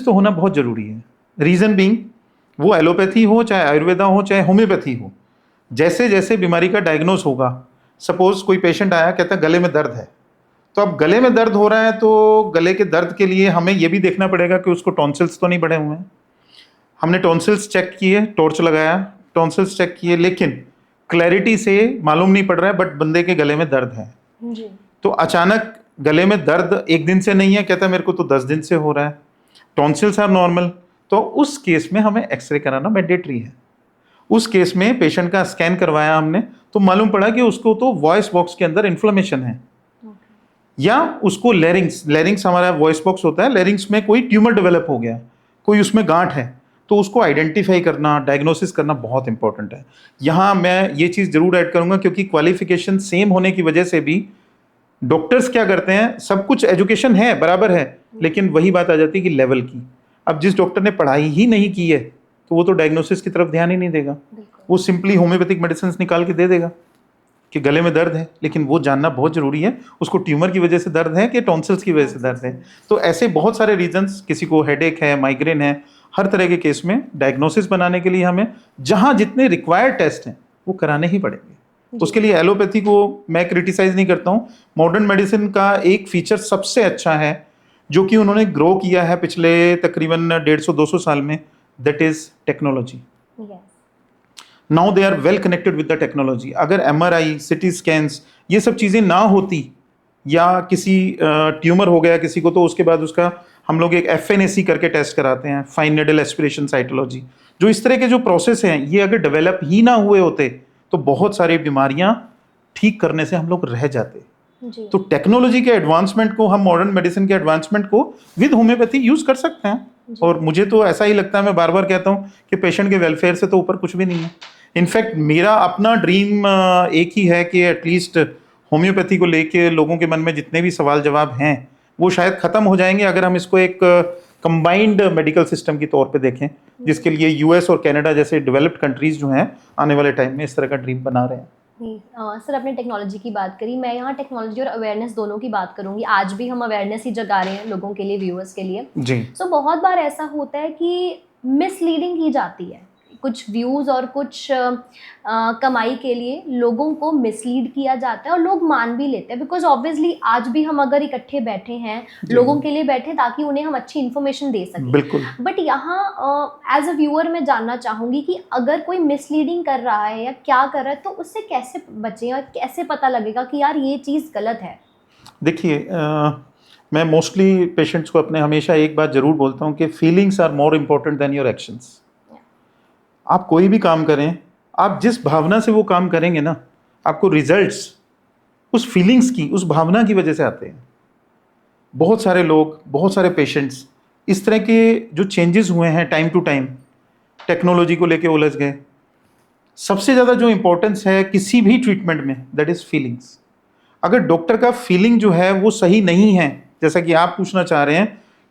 तो होना बहुत ज़रूरी है। रीज़न बीइंग वो एलोपैथी हो चाहे आयुर्वेदा हो चाहे होम्योपैथी हो, जैसे जैसे बीमारी का डायग्नोस होगा, सपोज कोई पेशेंट आया कहता है गले में दर्द है, तो अब गले में दर्द हो रहा है तो गले के दर्द के लिए हमें ये भी देखना पड़ेगा कि उसको टॉन्सिल्स तो नहीं बढ़े हुए हैं। हमने टॉन्सिल्स चेक किए, टॉर्च लगाया, टॉन्सिल्स चेक किए, लेकिन क्लैरिटी से मालूम नहीं पड़ रहा है, बट बंदे के गले में दर्द है। जी। तो अचानक गले में दर्द एक दिन से नहीं है, कहता है मेरे को तो 10 दिन से हो रहा है, टॉन्सिल्स आर नॉर्मल, तो उस केस में हमें एक्सरे कराना मैंडेटरी है। उस केस में पेशेंट का स्कैन करवाया हमने तो मालूम पड़ा कि उसको तो वॉइस बॉक्स के अंदर इन्फ्लेमेशन है, या उसको लेरिंग्स हमारा वॉइस बॉक्स होता है, लेरिंग्स में कोई ट्यूमर डेवलप हो गया, कोई उसमें गांठ है, तो उसको आइडेंटिफाई करना, डायग्नोसिस करना बहुत इंपॉर्टेंट है। यहाँ मैं ये चीज़ जरूर ऐड करूंगा क्योंकि क्वालिफिकेशन सेम होने की वजह से भी डॉक्टर्स क्या करते हैं, सब कुछ एजुकेशन है बराबर है, लेकिन वही बात आ जाती है कि लेवल की। अब जिस डॉक्टर ने पढ़ाई ही नहीं की है तो वो तो डायग्नोसिस की तरफ ध्यान ही नहीं देगा, वो सिंपली होम्योपैथिक मेडिसिन निकाल के दे देगा कि गले में दर्द है, लेकिन वो जानना बहुत जरूरी है उसको ट्यूमर की वजह से दर्द है कि टॉन्सिल्स की वजह से दर्द है। तो ऐसे बहुत सारे रीजंस, किसी को हेडेक है, माइग्रेन है, हर तरह के केस में डायग्नोसिस बनाने के लिए हमें जहां जितने रिक्वायर्ड टेस्ट हैं वो कराने ही पड़ेंगे। उसके लिए एलोपैथी को मैं क्रिटिसाइज नहीं करता हूँ। मॉडर्न मेडिसिन का एक फीचर सबसे अच्छा है जो कि उन्होंने ग्रो किया है पिछले तकरीबन 150-200 साल में, that is technology. Now they are well connected with the technology. अगर MRI, सिटी स्कैन्स, ये सब चीज़ें ना होती, या किसी ट्यूमर हो गया किसी को, तो उसके बाद उसका हम लोग एक FNAC करके टेस्ट कराते हैं, फाइन नीडल एस्पिरेशन साइटोलॉजी, जो इस तरह के जो प्रोसेस हैं ये अगर डेवलप ही ना हुए होते तो बहुत सारी बीमारियां ठीक करने से हम लोग रह जाते। तो टेक्नोलॉजी के एडवांसमेंट को, हम मॉडर्न मेडिसिन के एडवांसमेंट को विद होम्योपैथी यूज कर सकते हैं। और मुझे तो ऐसा ही लगता है, मैं बार बार कहता हूँ कि पेशेंट के वेलफेयर से तो ऊपर कुछ भी नहीं है। इनफैक्ट मेरा अपना ड्रीम एक ही है कि एटलीस्ट होम्योपैथी को लेके लोगों के मन में जितने भी सवाल जवाब हैं वो शायद खत्म हो जाएंगे अगर हम इसको एक कंबाइंड मेडिकल सिस्टम के तौर पे देखें, जिसके लिए US और कनाडा जैसे डेवलप्ड कंट्रीज जो हैं आने वाले टाइम में इस तरह का ड्रीम बना रहे हैं। सर, आपने टेक्नोलॉजी की बात करी, मैं यहाँ टेक्नोलॉजी और अवेयरनेस दोनों की बात करूँगी। आज भी हम अवेयरनेस ही जगा रहे हैं लोगों के लिए, व्यूअर्स के लिए। जी। सो बहुत बार ऐसा होता है कि मिसलीडिंग की जाती है, कुछ व्यूज़ और कुछ कमाई के लिए लोगों को मिसलीड किया जाता है और लोग मान भी लेते हैं, बिकॉज ऑब्वियसली आज भी हम अगर इकट्ठे बैठे हैं जी। लोगों के लिए बैठे ताकि उन्हें हम अच्छी इन्फॉर्मेशन दे सकें। बिल्कुल। बट यहाँ एज अ व्यूअर मैं जानना चाहूँगी कि अगर कोई मिसलीडिंग कर रहा है या क्या कर रहा है तो उससे कैसे बचें और कैसे पता लगेगा कि यार ये चीज़ गलत है। देखिए मैं मोस्टली पेशेंट्स को अपने हमेशा एक बात ज़रूर बोलता हूँ कि feelings are more important than your actions. आप कोई भी काम करें, आप जिस भावना से वो काम करेंगे ना, आपको रिजल्ट्स उस फीलिंग्स की, उस भावना की वजह से आते हैं। बहुत सारे लोग, बहुत सारे पेशेंट्स इस तरह के जो चेंजेस हुए हैं टाइम टू टाइम, टेक्नोलॉजी को लेके उलझ गए। सबसे ज़्यादा जो इम्पोर्टेंस है किसी भी ट्रीटमेंट में, दैट इज़ फीलिंग्स। अगर डॉक्टर का फीलिंग जो है वो सही नहीं है, जैसा कि आप पूछना चाह रहे हैं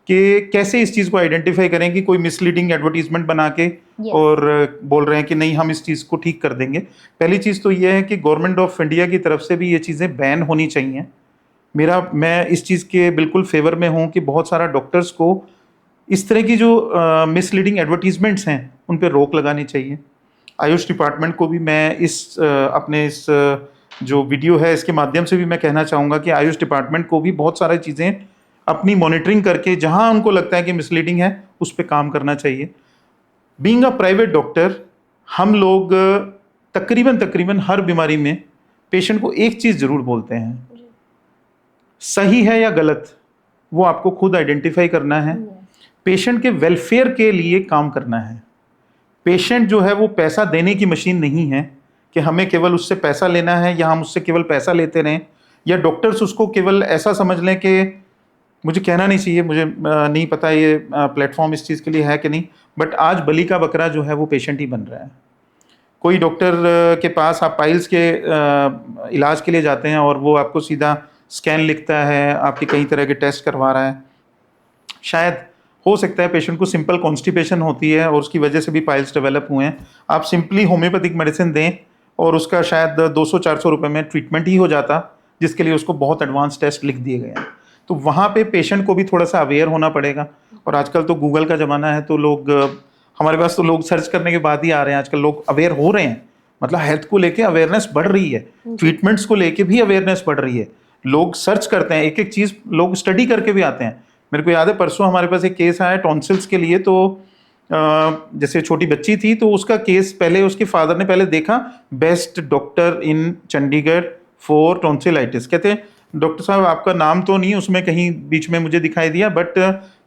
कि कैसे इस चीज़ को आइडेंटिफाई करें कि कोई मिसलीडिंग एडवर्टीजमेंट बना के और बोल रहे हैं कि नहीं हम इस चीज़ को ठीक कर देंगे। पहली चीज़ तो ये है कि गवर्नमेंट ऑफ इंडिया की तरफ से भी ये चीज़ें बैन होनी चाहिए। मैं इस चीज़ के बिल्कुल फेवर में हूँ कि बहुत सारा डॉक्टर्स को इस तरह की जो मिसलीडिंग एडवर्टीजमेंट्स हैं उन पर रोक लगानी चाहिए। आयुष डिपार्टमेंट को भी मैं अपने इस जो वीडियो है इसके माध्यम से भी मैं कहना चाहूँगा कि आयुष डिपार्टमेंट को भी बहुत सारी चीज़ें अपनी मॉनिटरिंग करके जहाँ उनको लगता है कि मिसलीडिंग है उस पर काम करना चाहिए। बीइंग अ प्राइवेट डॉक्टर, हम लोग तकरीबन हर बीमारी में पेशेंट को एक चीज़ ज़रूर बोलते हैं, सही है या गलत वो आपको खुद आइडेंटिफाई करना है, पेशेंट के वेलफेयर के लिए काम करना है। पेशेंट जो है वो पैसा देने की मशीन नहीं है कि हमें केवल उससे पैसा लेना है या हम उससे केवल पैसा लेते रहें, या डॉक्टर्स उसको केवल ऐसा समझ लें कि मुझे कहना नहीं चाहिए, मुझे नहीं पता ये प्लेटफॉर्म इस चीज़ के लिए है कि नहीं, बट आज बलि का बकरा जो है वो पेशेंट ही बन रहा है। कोई डॉक्टर के पास आप पाइल्स के इलाज के लिए जाते हैं और वो आपको सीधा स्कैन लिखता है, आपके कई तरह के टेस्ट करवा रहा है। शायद हो सकता है पेशेंट को सिंपल कॉन्स्टिपेशन होती है और उसकी वजह से भी पाइल्स डेवलप हुए हैं। आप सिंपली होम्योपैथिक मेडिसिन दें और उसका शायद 200-400 रुपये में ट्रीटमेंट ही हो जाता, जिसके लिए उसको बहुत एडवांस टेस्ट लिख दिए गए हैं। तो वहाँ पे पेशेंट को भी थोड़ा सा अवेयर होना पड़ेगा। और आजकल तो गूगल का ज़माना है, तो लोग हमारे पास तो लोग सर्च करने के बाद ही आ रहे हैं। आजकल लोग अवेयर हो रहे हैं, मतलब हेल्थ को लेके अवेयरनेस बढ़ रही है, ट्रीटमेंट्स को लेके भी अवेयरनेस बढ़ रही है। लोग सर्च करते हैं, एक एक चीज़ लोग स्टडी करके भी आते हैं। मेरे को याद है परसों हमारे पास एक केस आया टॉन्सिल्स के लिए। तो जैसे छोटी बच्ची थी तो उसका केस पहले उसके फादर ने पहले देखा, best doctor in Chandigarh for tonsillitis. कहते हैं डॉक्टर साहब आपका नाम तो नहीं उसमें कहीं बीच में मुझे दिखाई दिया, बट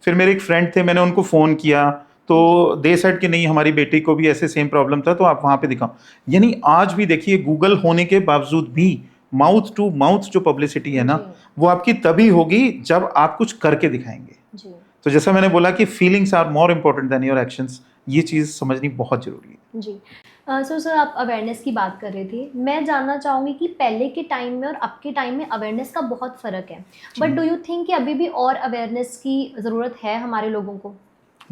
फिर मेरे एक फ्रेंड थे, मैंने उनको फ़ोन किया तो दे सेड कि नहीं हमारी बेटी को भी ऐसे सेम प्रॉब्लम था तो आप वहाँ पे दिखाओ। यानी आज भी देखिए गूगल होने के बावजूद भी माउथ टू माउथ जो पब्लिसिटी है ना वो आपकी तभी होगी जब आप कुछ करके दिखाएंगे। तो जैसा मैंने बोला कि feelings are more important than your actions, ये चीज़ समझनी बहुत जरूरी है। जी सर आप अवेयरनेस की बात कर रहे थे, मैं जानना चाहूँगी कि पहले के टाइम में और अब के टाइम में अवेयरनेस का बहुत फ़र्क है, बट डू यू थिंक कि अभी भी और अवेयरनेस की ज़रूरत है हमारे लोगों को?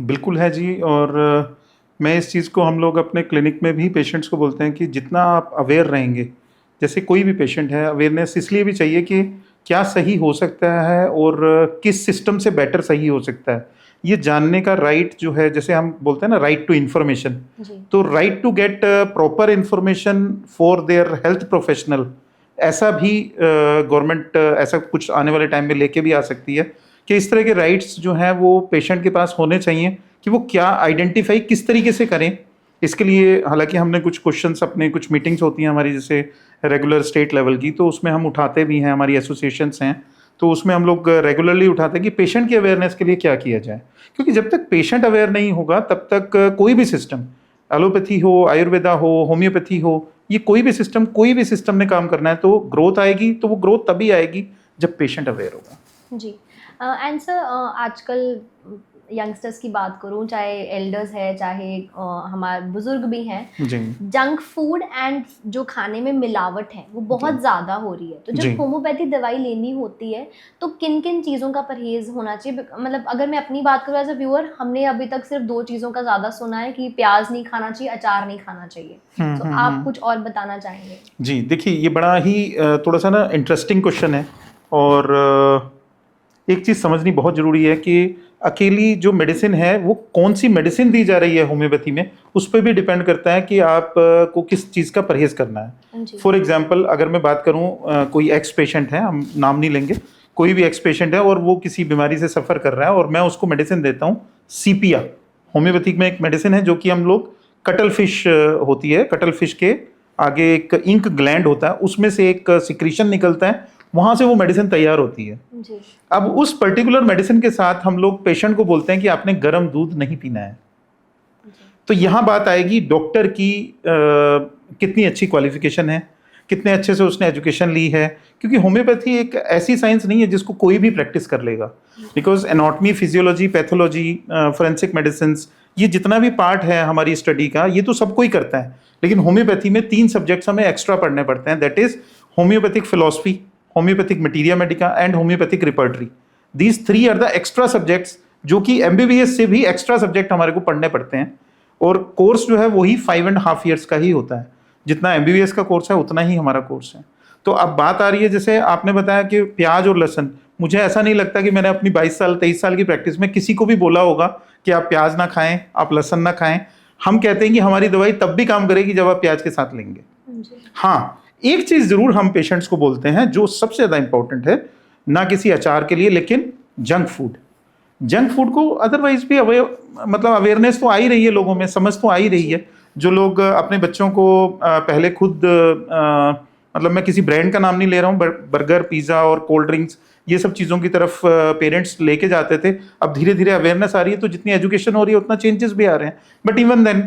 बिल्कुल है जी। और मैं इस चीज़ को हम लोग अपने क्लिनिक में भी पेशेंट्स को बोलते हैं कि जितना आप अवेयर रहेंगे, जैसे कोई भी पेशेंट है, अवेयरनेस इसलिए भी चाहिए कि क्या सही हो सकता है और किस सिस्टम से बेटर सही हो सकता है, ये जानने का राइट जो है, जैसे हम बोलते हैं ना राइट टू इन्फॉर्मेशन, तो right to get proper information for their health professional, ऐसा भी गवर्नमेंट ऐसा कुछ आने वाले टाइम में लेके भी आ सकती है कि इस तरह के राइट्स जो हैं वो पेशेंट के पास होने चाहिए कि वो क्या आइडेंटिफाई किस तरीके से करें। इसके लिए हालांकि हमने कुछ क्वेश्चंस, अपने कुछ मीटिंग्स होती हैं हमारी जैसे रेगुलर स्टेट लेवल की, तो उसमें हम उठाते भी हैं, हमारी एसोसिएशंस हैं तो उसमें हम लोग रेगुलरली उठाते हैं कि पेशेंट की अवेयरनेस के लिए क्या किया जाए। क्योंकि जब तक पेशेंट अवेयर नहीं होगा तब तक कोई भी सिस्टम, एलोपैथी हो, आयुर्वेदा हो, होम्योपैथी हो, ये कोई भी सिस्टम ने काम करना है तो ग्रोथ आएगी, तो वो ग्रोथ तभी आएगी जब पेशेंट अवेयर होगा। जी एंड सर आजकल यंगस्टर्स की बात करूं, चाहे एल्डर्स है चाहे हमारे बुजुर्ग भी हैं, जंक फूड एंड जो खाने में मिलावट है वो बहुत ज़्यादा हो रही है। तो जब होम्योपैथी दवाई लेनी होती है तो किन किन चीज़ों का परहेज होना चाहिए? मतलब अगर मैं अपनी बात करूँ एज अ व्यूअर, हमने अभी तक सिर्फ 2 चीज़ों का ज़्यादा सुना है कि प्याज नहीं खाना चाहिए, अचार नहीं खाना चाहिए। तो आप कुछ और बताना चाहेंगे? जी देखिए, ये बड़ा ही थोड़ा सा ना इंटरेस्टिंग क्वेश्चन है। और एक चीज़ समझनी बहुत ज़रूरी है कि अकेली जो मेडिसिन है वो कौन सी मेडिसिन दी जा रही है होम्योपैथी में, उस पर भी डिपेंड करता है कि आप को किस चीज़ का परहेज करना है। फॉर एग्जांपल अगर मैं बात करूं, कोई एक्स पेशेंट है, हम नाम नहीं लेंगे, कोई भी एक्स पेशेंट है और वो किसी बीमारी से सफ़र कर रहा है और मैं उसको मेडिसिन देता हूँ सीपिया। होम्योपैथिक में एक मेडिसिन है जो कि हम लोग कटल फिश होती है, कटल फिश के आगे एक इंक ग्लैंड होता है, उसमें से एक सिक्रीशन निकलता है, वहाँ से वो मेडिसिन तैयार होती है जी। अब उस पर्टिकुलर मेडिसिन के साथ हम लोग पेशेंट को बोलते हैं कि आपने गर्म दूध नहीं पीना है। तो यहाँ बात आएगी डॉक्टर की कितनी अच्छी क्वालिफिकेशन है, कितने अच्छे से उसने एजुकेशन ली है, क्योंकि होम्योपैथी एक ऐसी साइंस नहीं है जिसको कोई भी प्रैक्टिस कर लेगा। Because anatomy, physiology, pathology, forensic medicine, ये जितना भी पार्ट है हमारी स्टडी का, ये तो सब कोई करता है, लेकिन होम्योपैथी में 3 सब्जेक्ट्स हमें एक्स्ट्रा पढ़ने पड़ते हैं। That is homeopathic philosophy, homeopathic materia medica and homeopathic repertory. These 3 are the extra subjects जो कि एमबीबीएस से भी एक्स्ट्रा सब्जेक्ट हमारे को पढ़ने पड़ते हैं, और कोर्स जो है वही 5.5 ईयर्स का ही होता है। जितना एमबीबीएस का कोर्स है उतना ही हमारा कोर्स है। तो अब बात आ रही है, जैसे आपने बताया कि प्याज और लहसुन, मुझे ऐसा नहीं लगता कि मैंने अपनी 22 साल 23 साल की प्रैक्टिस में किसी को भी बोला होगा कि आप प्याज ना खाएं, आप लहसुन ना खाएं। हम कहते हैं कि हमारी दवाई तब भी काम करेगी जब आप प्याज के साथ लेंगे। हाँ, एक चीज जरूर हम पेशेंट्स को बोलते हैं जो सबसे ज्यादा इंपॉर्टेंट है, ना किसी अचार के लिए, लेकिन जंक फूड। जंक फूड को अदरवाइज भी मतलब अवेयरनेस तो आ ही रही है लोगों में, समझ तो आ ही रही है। जो लोग अपने बच्चों को पहले खुद मतलब मैं किसी ब्रांड का नाम नहीं ले रहा हूँ, बर्गर, पिज़्ज़ा और कोल्ड ड्रिंक्स, ये सब चीज़ों की तरफ पेरेंट्स लेके जाते थे। अब धीरे धीरे अवेयरनेस आ रही है, तो जितनी एजुकेशन हो रही है उतना चेंजेस भी आ रहे हैं। बट इवन देन,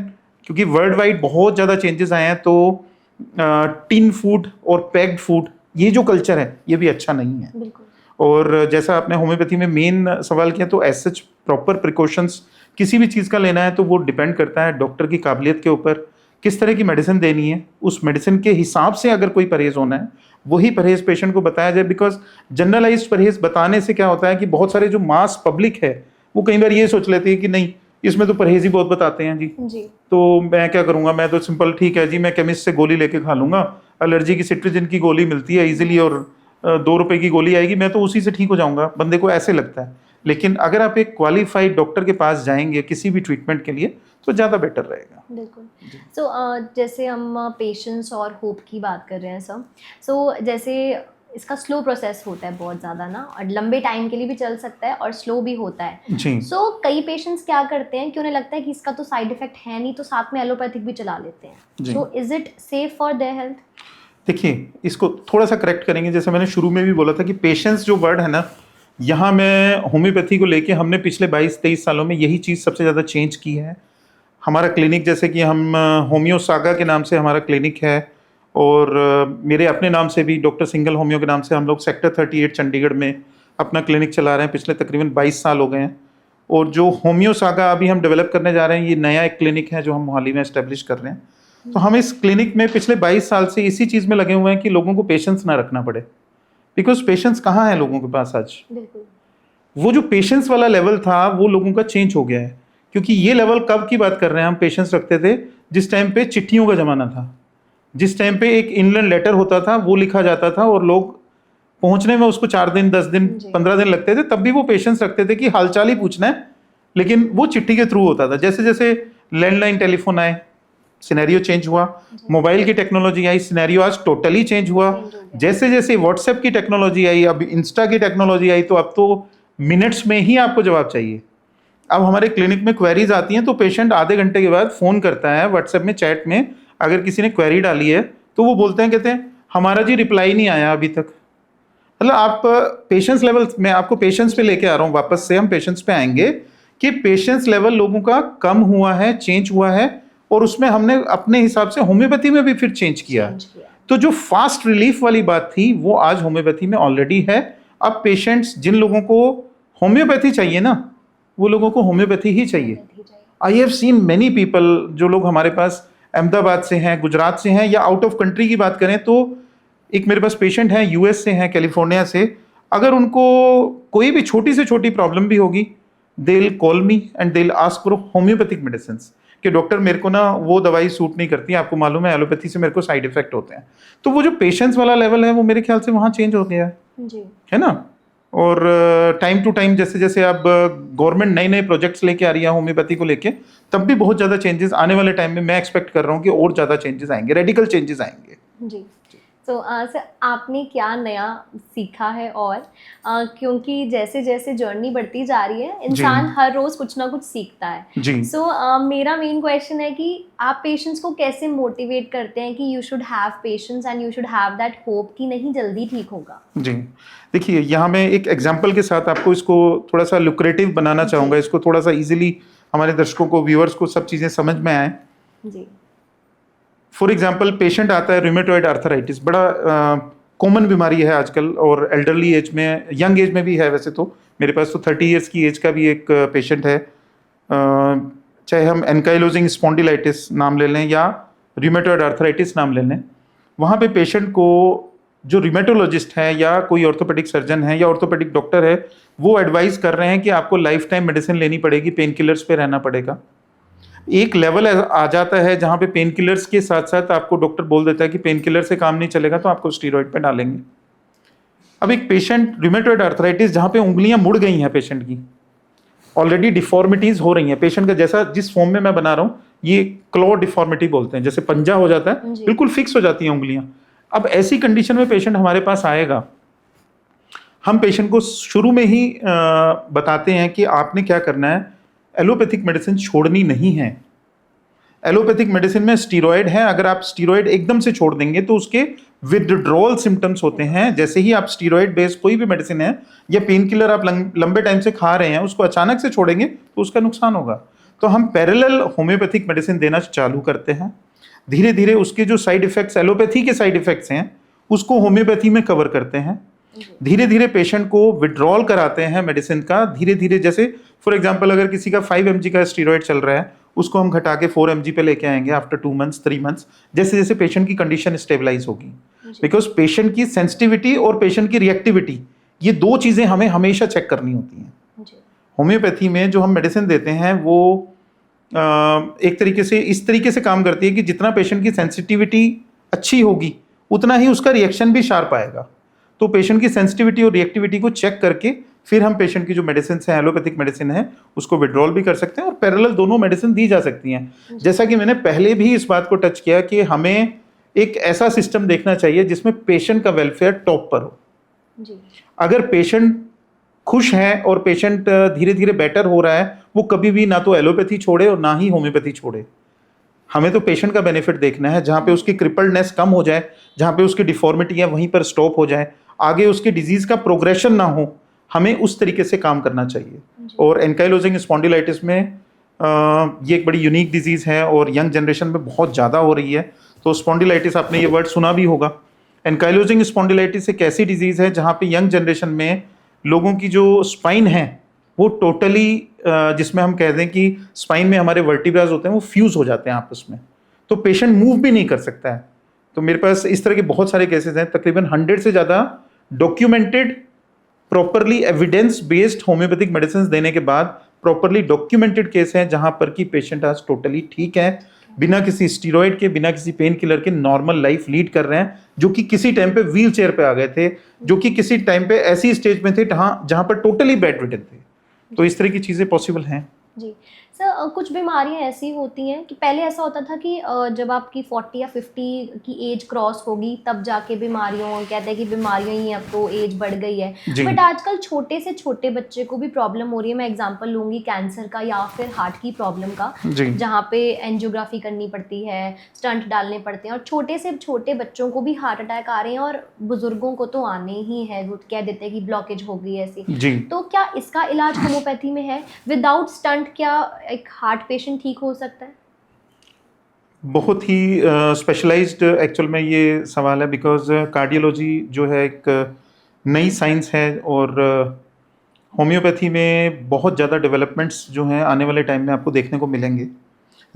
क्योंकि वर्ल्ड वाइड बहुत ज़्यादा चेंजेस आए हैं, तो टिन फूड और पैक्ड फूड, ये जो कल्चर है ये भी अच्छा नहीं है। और जैसा आपने होम्योपैथी में मेन सवाल किया, तो एज सच प्रॉपर प्रिकॉशंस किसी भी चीज़ का लेना है तो वो डिपेंड करता है डॉक्टर की काबिलियत के ऊपर, किस तरह की मेडिसिन देनी है, उस मेडिसिन के हिसाब से अगर कोई परहेज होना है वही परहेज पेशेंट को बताया जाए। बिकॉज जनरलाइज्ड परहेज बताने से क्या होता है कि बहुत सारे जो मास पब्लिक है वो कई बार ये सोच लेती है कि नहीं, इसमें तो परहेज ही बहुत बताते हैं जी, तो मैं क्या करूंगा, मैं तो सिंपल, ठीक है जी, मैं केमिस्ट से गोली लेके खा लूंगा, एलर्जी की सिट्रिजिन की गोली मिलती है इजीली और 2 रुपए की गोली आएगी, मैं तो उसी से ठीक हो जाऊंगा, बंदे को ऐसे लगता है। लेकिन अगर आप एक क्वालिफाइड डॉक्टर के पास जाएंगे किसी भी ट्रीटमेंट के लिए तो ज़्यादा बेटर रहेगा। बिल्कुल। सो जैसे हम पेशेंस और होप की बात कर रहे हैं सब, सो जैसे इसका स्लो प्रोसेस होता है बहुत ज़्यादा ना, और लंबे टाइम के लिए भी चल सकता है और स्लो भी होता है जी। सो कई पेशेंट्स क्या करते हैं कि उन्हें लगता है कि इसका तो साइड इफेक्ट है नहीं, तो साथ में एलोपैथिक भी चला लेते हैं। So is it safe for their health? देखिए, इसको थोड़ा सा करेक्ट करेंगे। जैसे मैंने शुरू में भी बोला था कि पेशेंस जो वर्ड है ना, यहाँ मैं होम्योपैथी को लेके हमने पिछले 22-23 सालों में यही चीज़ सबसे ज़्यादा चेंज की है। हमारा क्लिनिक, जैसे कि हम होम्यो सागा के नाम से हमारा क्लिनिक है, और मेरे अपने नाम से भी डॉक्टर सिंगल होम्यो के नाम से हम लोग सेक्टर 38 चंडीगढ़ में अपना क्लिनिक चला रहे हैं। पिछले तकरीबन 22 साल हो गए हैं। और जो होम्यो सागा अभी हम डेवलप करने जा रहे हैं, ये नया एक क्लिनिक है जो हम मोहाली में एस्टेब्लिश कर रहे हैं। तो हम इस क्लिनिक में पिछले 22 साल से इसी चीज़ में लगे हुए हैं कि लोगों को पेशेंस ना रखना पड़े। बिकॉज पेशेंस कहाँ है लोगों के पास आज? वो जो पेशेंस वाला लेवल था वो लोगों का चेंज हो गया है। क्योंकि ये लेवल कब की बात कर रहे हैं, हम पेशेंस रखते थे जिस टाइम पे चिट्ठियों का ज़माना था, जिस टाइम पे एक इनलैंड लेटर होता था, वो लिखा जाता था और लोग पहुंचने में उसको 4 दिन, 10 दिन, 15 दिन लगते थे, तब भी वो पेशेंस रखते थे कि हालचाल ही पूछना है, लेकिन वो चिट्ठी के थ्रू होता था। जैसे जैसे लैंडलाइन टेलीफोन आए, सिनेरियो चेंज हुआ, मोबाइल की टेक्नोलॉजी आई, सिनेरियो आज टोटली चेंज हुआ। जैसे जैसे व्हाट्सएप की टेक्नोलॉजी आई, अब इंस्टा की टेक्नोलॉजी आई, तो अब तो मिनट्स में ही आपको जवाब चाहिए। अब हमारे क्लिनिक में क्वेरीज आती हैं तो पेशेंट आधे घंटे के बाद फ़ोन करता है व्हाट्सएप में, चैट में, अगर किसी ने क्वेरी डाली है तो वो बोलते हैं, कहते हैं हमारा जी रिप्लाई नहीं आया अभी तक। मतलब आप पेशेंस लेवल, मैं आपको पेशेंस पे लेके आ रहा हूँ, वापस से हम पेशेंस पे आएंगे कि पेशेंस लेवल लोगों का कम हुआ है, चेंज हुआ है, और उसमें हमने अपने हिसाब से होम्योपैथी में भी फिर चेंज किया। तो जो फास्ट रिलीफ वाली बात थी वो आज होम्योपैथी में ऑलरेडी है। अब पेशेंट्स, जिन लोगों को होम्योपैथी चाहिए ना, वो लोगों को होम्योपैथी ही चाहिए। I have seen many people, जो लोग हमारे पास अहमदाबाद से हैं, गुजरात से हैं, या आउट ऑफ कंट्री की बात करें तो एक मेरे पास पेशेंट हैं यूएस से हैं, कैलिफोर्निया से। अगर उनको कोई भी छोटी से छोटी प्रॉब्लम भी होगी, they will call me and they will ask for homeopathic medicine कि डॉक्टर मेरे को ना वो दवाई सूट नहीं करती, आपको मालूम है एलोपैथी से मेरे को साइड इफेक्ट होते हैं। तो वो जो पेशेंस वाला लेवल है वो मेरे ख्याल से वहाँ चेंज हो गया है जी, है ना। और टाइम टू टाइम जैसे जैसे अब गवर्नमेंट नए नए प्रोजेक्ट्स लेके आ रही है होम्योपैथी को लेके, तब भी बहुत ज़्यादा चेंजेस आने वाले टाइम में मैं एक्सपेक्ट कर रहा हूँ कि और ज़्यादा चेंजेस आएंगे, रेडिकल चेंजेस आएंगे। जी। तो सर आपने क्या नया सीखा है? और क्योंकि जैसे जैसे जर्नी बढ़ती जा रही है, इंसान हर रोज़ कुछ ना कुछ सीखता है। जी। सो मेरा मेन क्वेश्चन है कि आप पेशेंट्स को कैसे मोटिवेट करते हैं कि you should have patience and you should have that hope कि नहीं, जल्दी ठीक होगा? जी, देखिए यहाँ मैं एक एग्जांपल के साथ आपको इसको थोड़ा सा लुक्रेटिव बनाना चाहूँगा, इसको थोड़ा सा इजीली हमारे दर्शकों को, व्यूअर्स को सब चीज़ें समझ में आए। जी। फॉर एग्जांपल पेशेंट आता है रूमेटॉइड आर्थराइटिस, बड़ा कॉमन बीमारी है आजकल, और एल्डरली एज में, यंग एज में भी है वैसे तो। मेरे पास तो 30 इयर्स की एज का भी एक पेशेंट है, चाहे हम एनकाइलोजिंग स्पॉन्डिलाइटिस नाम ले लें या रूमेटॉइड आर्थराइटिस नाम ले लें। वहाँ पे पेशेंट को जो रूमेटोलॉजिस्ट है या कोई ऑर्थोपेडिक सर्जन है या ऑर्थोपेडिक डॉक्टर है, वो एडवाइस कर रहे हैं कि आपको लाइफ टाइम मेडिसिन लेनी पड़ेगी, पेन किलर्स पे रहना पड़ेगा। एक लेवल आ जाता है जहाँ पे पेन किलर्स के साथ साथ आपको डॉक्टर बोल देता है कि पेन किलर से काम नहीं चलेगा तो आपको स्टीरॉइड पे डालेंगे। अब एक पेशेंट रूमेटॉइड आर्थराइटिस जहाँ पे उंगलियां मुड़ गई हैं पेशेंट की, ऑलरेडी डिफॉर्मिटीज हो रही हैं पेशेंट का, जैसा जिस फॉर्म में मैं बना रहा हूँ ये क्लॉ डिफॉर्मिटी बोलते हैं, जैसे पंजा हो जाता है, बिल्कुल फिक्स हो जाती हैं उंगलियां। अब ऐसी कंडीशन में पेशेंट हमारे पास आएगा, हम पेशेंट को शुरू में ही बताते हैं कि आपने क्या करना है, एलोपैथिक मेडिसिन छोड़नी नहीं है। एलोपैथिक मेडिसिन में स्टीरॉयड है, अगर आप स्टीरॉयड एकदम से छोड़ देंगे तो उसके विथड्रॉल सिम्टम्स होते हैं। जैसे ही आप स्टीरॉयड बेस्ड कोई भी मेडिसिन है या पेन किलर आप लंबे टाइम से खा रहे हैं, उसको अचानक से छोड़ेंगे तो उसका नुकसान होगा। तो हम पैरेलल होम्योपैथिक मेडिसिन देना चालू करते हैं। धीरे धीरे उसके जो साइड इफेक्ट्स, एलोपैथी के साइड इफेक्ट्स हैं, उसको होम्योपैथी में कवर करते हैं। धीरे धीरे पेशेंट को विड्रॉल कराते हैं मेडिसिन का। धीरे धीरे, जैसे फॉर एग्जांपल अगर किसी का 5 mg का स्टीरॉयड चल रहा है, उसको हम घटा के 4 mg पे लेके आएंगे आफ्टर 2 मंथ्स 3 मंथ्स, जैसे जैसे पेशेंट की कंडीशन स्टेबलाइज होगी। बिकॉज पेशेंट की सेंसिटिविटी और पेशेंट की रिएक्टिविटी, ये दो चीजें हमें हमेशा चेक करनी होती हैं। होम्योपैथी में जो हम मेडिसिन देते हैं वो एक तरीके से इस तरीके से काम करती है कि जितना पेशेंट की सेंसिटिविटी अच्छी होगी उतना ही उसका रिएक्शन भी शार्प आएगा। तो पेशेंट की सेंसिटिविटी और रिएक्टिविटी को चेक करके फिर हम पेशेंट की जो मेडिसिन है, एलोपैथिक मेडिसिन है, उसको विड्रॉल भी कर सकते हैं और पैरेलल दोनों मेडिसिन दी जा सकती हैं। जैसा कि मैंने पहले भी इस बात को टच किया कि हमें एक ऐसा सिस्टम देखना चाहिए जिसमें पेशेंट का वेलफेयर टॉप पर हो। अगर पेशेंट खुश है और पेशेंट धीरे धीरे बेटर हो रहा है, वो कभी भी ना तो एलोपैथी छोड़े और ना ही होम्योपैथी छोड़े। हमें तो पेशेंट का बेनिफिट देखना है, जहाँ पे उसकी क्रिपल्डनेस कम हो जाए, जहाँ पे उसकी डिफॉर्मिटी है वहीं पर स्टॉप हो जाए, आगे उसकी डिजीज का प्रोग्रेशन ना हो, हमें उस तरीके से काम करना चाहिए। और एनकाइलोजिंग स्पॉन्डिलाइटिस में ये एक बड़ी यूनिक डिजीज है और यंग जनरेशन में बहुत ज़्यादा हो रही है। तो स्पॉन्डिलाइटिस, आपने ये वर्ड सुना भी होगा। एनकाइलोजिंग स्पॉन्डिलाइटिस एक ऐसी डिजीज है जहाँ पे यंग जनरेशन में लोगों की जो स्पाइन है वो टोटली, जिसमें हम कह दें कि स्पाइन में हमारे वर्टिब्रास होते हैं वो फ्यूज हो जाते हैं आपस में, तो पेशेंट मूव भी नहीं कर सकता है। तो मेरे पास इस तरह के बहुत सारे केसेस हैं, तकरीबन 100 से ज़्यादा documented, properly evidence based homeopathic medicine देने के बाद प्रॉपरली डॉक्यूमेंटेड केस हैं जहां पर कि पेशेंट आज टोटली ठीक है, बिना किसी स्टीरॉयड के, बिना किसी पेन किलर के नॉर्मल लाइफ लीड कर रहे हैं, जो कि किसी टाइम पे व्हील चेयर पे आ गए थे, जो कि किसी टाइम पे ऐसी स्टेज में थे जहां पर टोटली बेड रिडन थे। तो इस तरह की चीज़ें पॉसिबल हैं। जी सर, कुछ बीमारियां ऐसी होती हैं कि पहले ऐसा होता था कि जब आपकी 40 या 50 की एज क्रॉस होगी तब जाके बीमारियों, कहते हैं कि बीमारियों ही अब तो एज बढ़ गई है, बट आजकल छोटे से छोटे बच्चे को भी प्रॉब्लम हो रही है। मैं एग्जांपल लूँगी कैंसर का या फिर हार्ट की प्रॉब्लम का, जहाँ पे एंजियोग्राफी करनी पड़ती है, स्टंट डालने पड़ते हैं, और छोटे से छोटे बच्चों को भी हार्ट अटैक आ रहे हैं और बुजुर्गों को तो आने ही है, वो कह देते हैं कि ब्लॉकेज हो गई ऐसी। तो क्या इसका इलाज होम्योपैथी में है? विदाउट स्टंट क्या एक हार्ट पेशेंट ठीक हो सकता है? बहुत ही स्पेशलाइज्ड एक्चुअल में ये सवाल है, बिकॉज कार्डियोलॉजी जो है एक नई साइंस है और होम्योपैथी में बहुत ज़्यादा डेवलपमेंट्स जो हैं आने वाले टाइम में आपको देखने को मिलेंगे।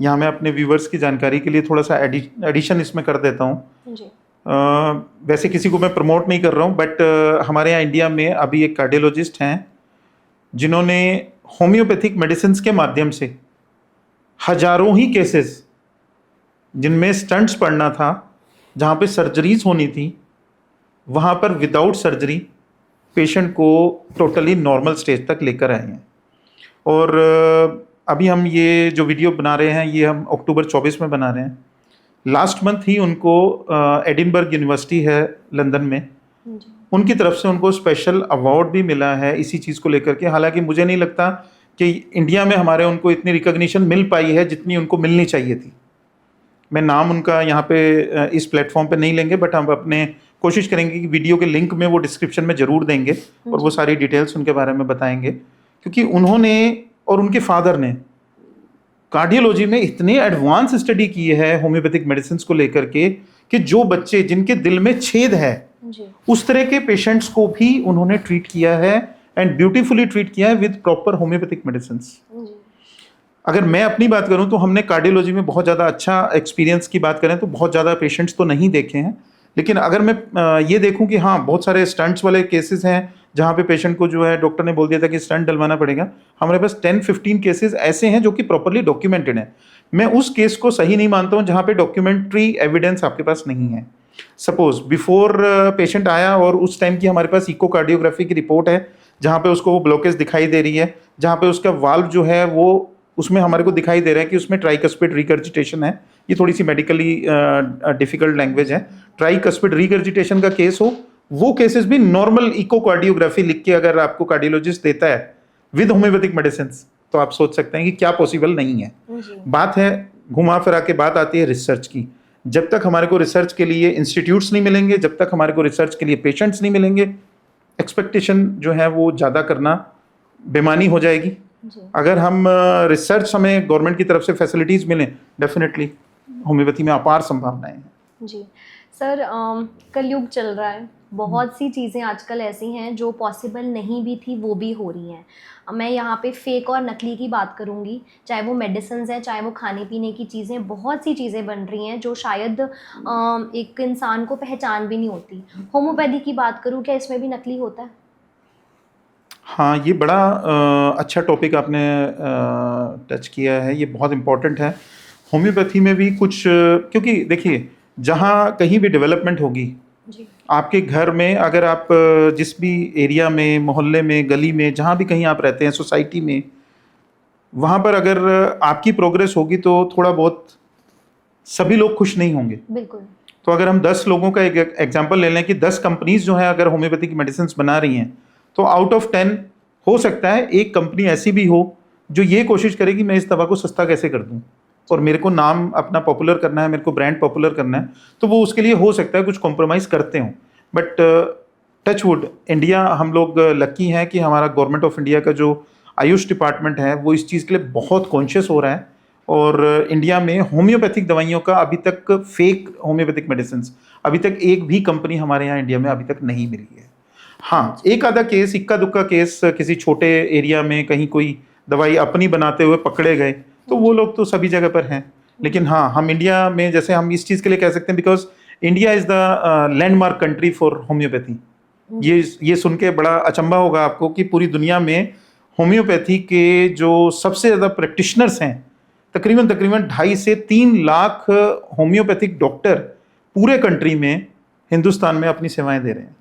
यहाँ मैं अपने व्यूवर्स की जानकारी के लिए थोड़ा सा एडिशन इसमें कर देता हूँ। वैसे किसी को मैं प्रमोट नहीं कर रहा हूँ, बट हमारे यहाँ इंडिया में अभी एक कार्डियोलॉजिस्ट हैं जिन्होंने होम्योपैथिक मेडिसिन के माध्यम से हजारों ही केसेस जिनमें स्टंट्स पड़ना था, जहाँ पे सर्जरीज होनी थी, वहाँ पर विदाउट सर्जरी पेशेंट को टोटली नॉर्मल स्टेज तक लेकर आए हैं। और अभी हम ये जो वीडियो बना रहे हैं ये हम अक्टूबर 24 में बना रहे हैं। लास्ट मंथ ही उनको एडिनबर्ग यूनिवर्सिटी है लंदन में, उनकी तरफ से उनको स्पेशल अवार्ड भी मिला है इसी चीज़ को लेकर के। हालांकि मुझे नहीं लगता कि इंडिया में हमारे उनको इतनी रिकॉग्निशन मिल पाई है जितनी उनको मिलनी चाहिए थी। मैं नाम उनका यहाँ पे इस प्लेटफॉर्म पे नहीं लेंगे, बट हम अपने कोशिश करेंगे कि वीडियो के लिंक में वो डिस्क्रिप्शन में ज़रूर देंगे और वो सारी डिटेल्स उनके बारे में बताएंगे, क्योंकि उन्होंने और उनके फादर ने कार्डियोलॉजी में इतने एडवांस स्टडी की है होम्योपैथिक मेडिसिन को लेकर के कि जो बच्चे जिनके दिल में छेद है उस तरह के पेशेंट्स को भी उन्होंने ट्रीट किया है एंड ब्यूटीफुली ट्रीट किया है विद प्रॉपर होम्योपैथिक मेडिसिन। अगर मैं अपनी बात करूं तो हमने कार्डियोलॉजी में बहुत ज़्यादा अच्छा एक्सपीरियंस की बात करें तो बहुत ज़्यादा पेशेंट्स तो नहीं देखे हैं, लेकिन अगर मैं ये देखूं कि हाँ बहुत सारे स्टंट्स वाले केसेस हैं जहाँ पे पेशेंट को जो है डॉक्टर ने बोल दिया था कि स्टंट डलवाना पड़ेगा, हमारे पास 10-15 केसेस ऐसे हैं जो कि प्रॉपरली डॉक्यूमेंटेड हैं। मैं उस केस को सही नहीं मानता हूँ जहाँ पे डॉक्यूमेंट्री एविडेंस आपके पास नहीं है। सपोज बिफोर पेशेंट आया और उस टाइम की हमारे पास इकोकार्डियोग्राफी की रिपोर्ट है जहाँ पे उसको वो ब्लॉकेज दिखाई दे रही है, जहाँ पे उसका वाल्व जो है वो उसमें हमारे को दिखाई दे रहा है कि उसमें ट्राइकस्पिड रिगर्जिटेशन है। ये थोड़ी सी मेडिकली डिफिकल्ट लैंग्वेज है। ट्राइकस्पिड रिगर्जिटेशन का केस हो, वो केसेस भी नॉर्मल इकोकार्डियोग्राफी लिख के अगर आपको कार्डियोलॉजिस्ट देता है विद होम्योपैथिक मेडिसिन तो आप सोच सकते हैं कि क्या पॉसिबल नहीं है। बात है घुमा फिरा के बात आती है रिसर्च की। जब तक हमारे को रिसर्च के लिए इंस्टीट्यूट्स नहीं मिलेंगे, जब तक हमारे को रिसर्च के लिए पेशेंट्स नहीं मिलेंगे, एक्सपेक्टेशन जो है वो ज़्यादा करना बेमानी हो जाएगी। अगर हम रिसर्च हमें गवर्नमेंट की तरफ से फैसिलिटीज़ मिलें, डेफिनेटली होम्योपैथी में अपार संभावनाएं हैं। जी सर, कलयुग चल रहा है, बहुत सी चीज़ें आजकल ऐसी हैं जो पॉसिबल नहीं भी थी वो भी हो रही हैं। मैं यहाँ पे फेक और नकली की बात करूँगी, चाहे वो मेडिसिन हैं चाहे वो खाने पीने की चीज़ें, बहुत सी चीज़ें बन रही हैं जो शायद एक इंसान को पहचान भी नहीं होती। होम्योपैथी की बात करूँ, क्या इसमें भी नकली होता है? हाँ, ये बड़ा अच्छा टॉपिक आपने टच किया है, ये बहुत इम्पोर्टेंट है। होम्योपैथी में भी कुछ क्योंकि देखिए जहाँ कहीं भी डेवलपमेंट होगी जी। आपके घर में, अगर आप जिस भी एरिया में, मोहल्ले में, गली में, जहाँ भी कहीं आप रहते हैं, सोसाइटी में, वहाँ पर अगर आपकी प्रोग्रेस होगी तो थोड़ा बहुत सभी लोग खुश नहीं होंगे। बिल्कुल। तो अगर हम 10 लोगों का एक एग्जांपल ले लें कि 10 कंपनीज जो हैं अगर होम्योपैथिक मेडिसिन बना रही हैं तो आउट ऑफ 10 हो सकता है एक कंपनी ऐसी भी हो जो ये कोशिश करे कि मैं इस दवा को सस्ता कैसे कर दूं और मेरे को नाम अपना पॉपुलर करना है, मेरे को ब्रांड पॉपुलर करना है, तो वो उसके लिए हो सकता है कुछ कॉम्प्रोमाइज़ करते हों। बट टच वुड, इंडिया हम लोग लकी हैं कि हमारा गवर्नमेंट ऑफ इंडिया का जो आयुष डिपार्टमेंट है वो इस चीज़ के लिए बहुत कॉन्शियस हो रहा है और इंडिया में होम्योपैथिक दवाइयों का अभी तक, फेक होम्योपैथिक मेडिसिन अभी तक एक भी कंपनी हमारे यहाँ इंडिया में अभी तक नहीं मिली है। हाँ, एक आधा केस, इक्का दुक्का केस किसी छोटे एरिया में कहीं कोई दवाई अपनी बनाते हुए पकड़े गए तो वो लोग तो सभी जगह पर हैं। लेकिन हाँ, हम इंडिया में जैसे हम इस चीज़ के लिए कह सकते हैं because India is the landmark country for homeopathy. ये सुन के बड़ा अचंभा होगा आपको कि पूरी दुनिया में होम्योपैथी के जो सबसे ज़्यादा प्रैक्टिशनर्स हैं, तकरीबन 2.5 से 3 लाख होम्योपैथिक डॉक्टर पूरे कंट्री में, हिंदुस्तान में अपनी सेवाएं दे रहे हैं।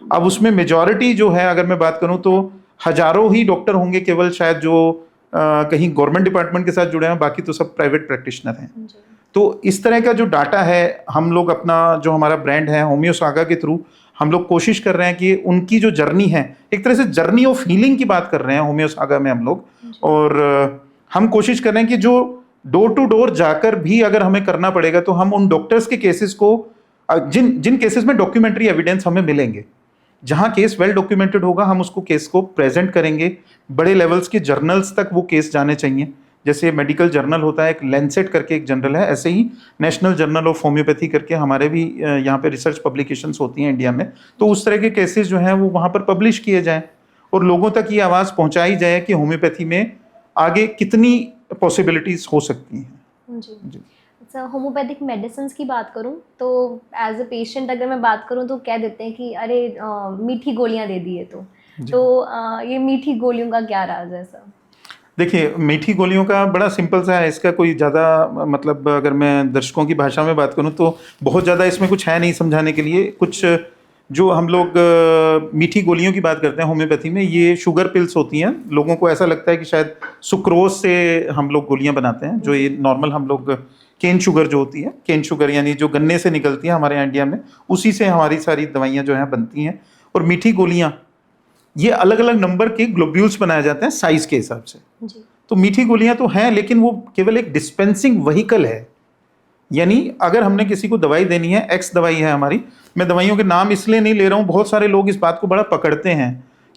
अब उसमें मेजॉरिटी जो है, अगर मैं बात करूं तो हजारों ही डॉक्टर होंगे केवल शायद जो कहीं गवर्नमेंट डिपार्टमेंट के साथ जुड़े हैं, बाकी तो सब प्राइवेट प्रैक्टिशनर हैं। तो इस तरह का जो डाटा है, हम लोग अपना जो हमारा ब्रांड है होम्यो सागा के थ्रू हम लोग कोशिश कर रहे हैं कि उनकी जो जर्नी है, एक तरह से जर्नी ऑफ हीलिंग की बात कर रहे हैं होम्यो सागा में हम लोग, और हम कोशिश कर रहे हैं कि जो डोर टू डोर जाकर भी अगर हमें करना पड़ेगा तो हम उन डॉक्टर्स के केसेस को, जिन केसेस में डॉक्यूमेंट्री एविडेंस हमें मिलेंगे, जहाँ केस वेल डॉक्यूमेंटेड होगा, हम उसको केस को प्रेजेंट करेंगे। बड़े लेवल्स के जर्नल्स तक वो केस जाने चाहिए। जैसे मेडिकल जर्नल होता है, एक लैंसेट करके एक जर्नल है, ऐसे ही नेशनल जर्नल ऑफ होम्योपैथी करके हमारे भी यहाँ पे रिसर्च पब्लिकेशंस होती हैं इंडिया में। तो उस तरह के केसेस जो हैं वो वहाँ पर पब्लिश किए जाएँ और लोगों तक ये आवाज़ पहुँचाई जाए कि होम्योपैथी में आगे कितनी पॉसिबिलिटीज़ हो सकती हैं। जी। अच्छा, होम्योपैथिक मेडिसिन की बात करूं तो एज अ पेशेंट अगर मैं बात करूं तो कह देते हैं कि अरे मीठी गोलियां दे दिए तो ये मीठी गोलियों का क्या राज है सर? देखिए, मीठी गोलियों का बड़ा सिंपल सा है, इसका कोई ज़्यादा मतलब अगर मैं दर्शकों की भाषा में बात करूं तो बहुत ज़्यादा इसमें कुछ है नहीं समझाने के लिए। कुछ जो हम लोग मीठी गोलियों की बात करते हैं होम्योपैथी में, ये शुगर पिल्स होती हैं। लोगों को ऐसा लगता है कि शायद सुक्रोज से हम लोग गोलियां बनाते हैं, जो ये नॉर्मल हम लोग केन शुगर जो होती है, केन शुगर यानी जो गन्ने से निकलती है हमारे यहाँ इंडिया में, उसी से हमारी सारी दवाइयाँ जो हैं बनती हैं। और मीठी गोलियाँ, ये अलग अलग नंबर के ग्लोब्यूल्स बनाए जाते हैं साइज के हिसाब से। तो मीठी गोलियाँ तो हैं, लेकिन वो केवल एक डिस्पेंसिंग व्हीकल है। यानी अगर हमने किसी को दवाई देनी है, एक्स दवाई है हमारी, मैं दवाइयों के नाम इसलिए नहीं ले रहा हूँ, बहुत सारे लोग इस बात को बड़ा पकड़ते हैं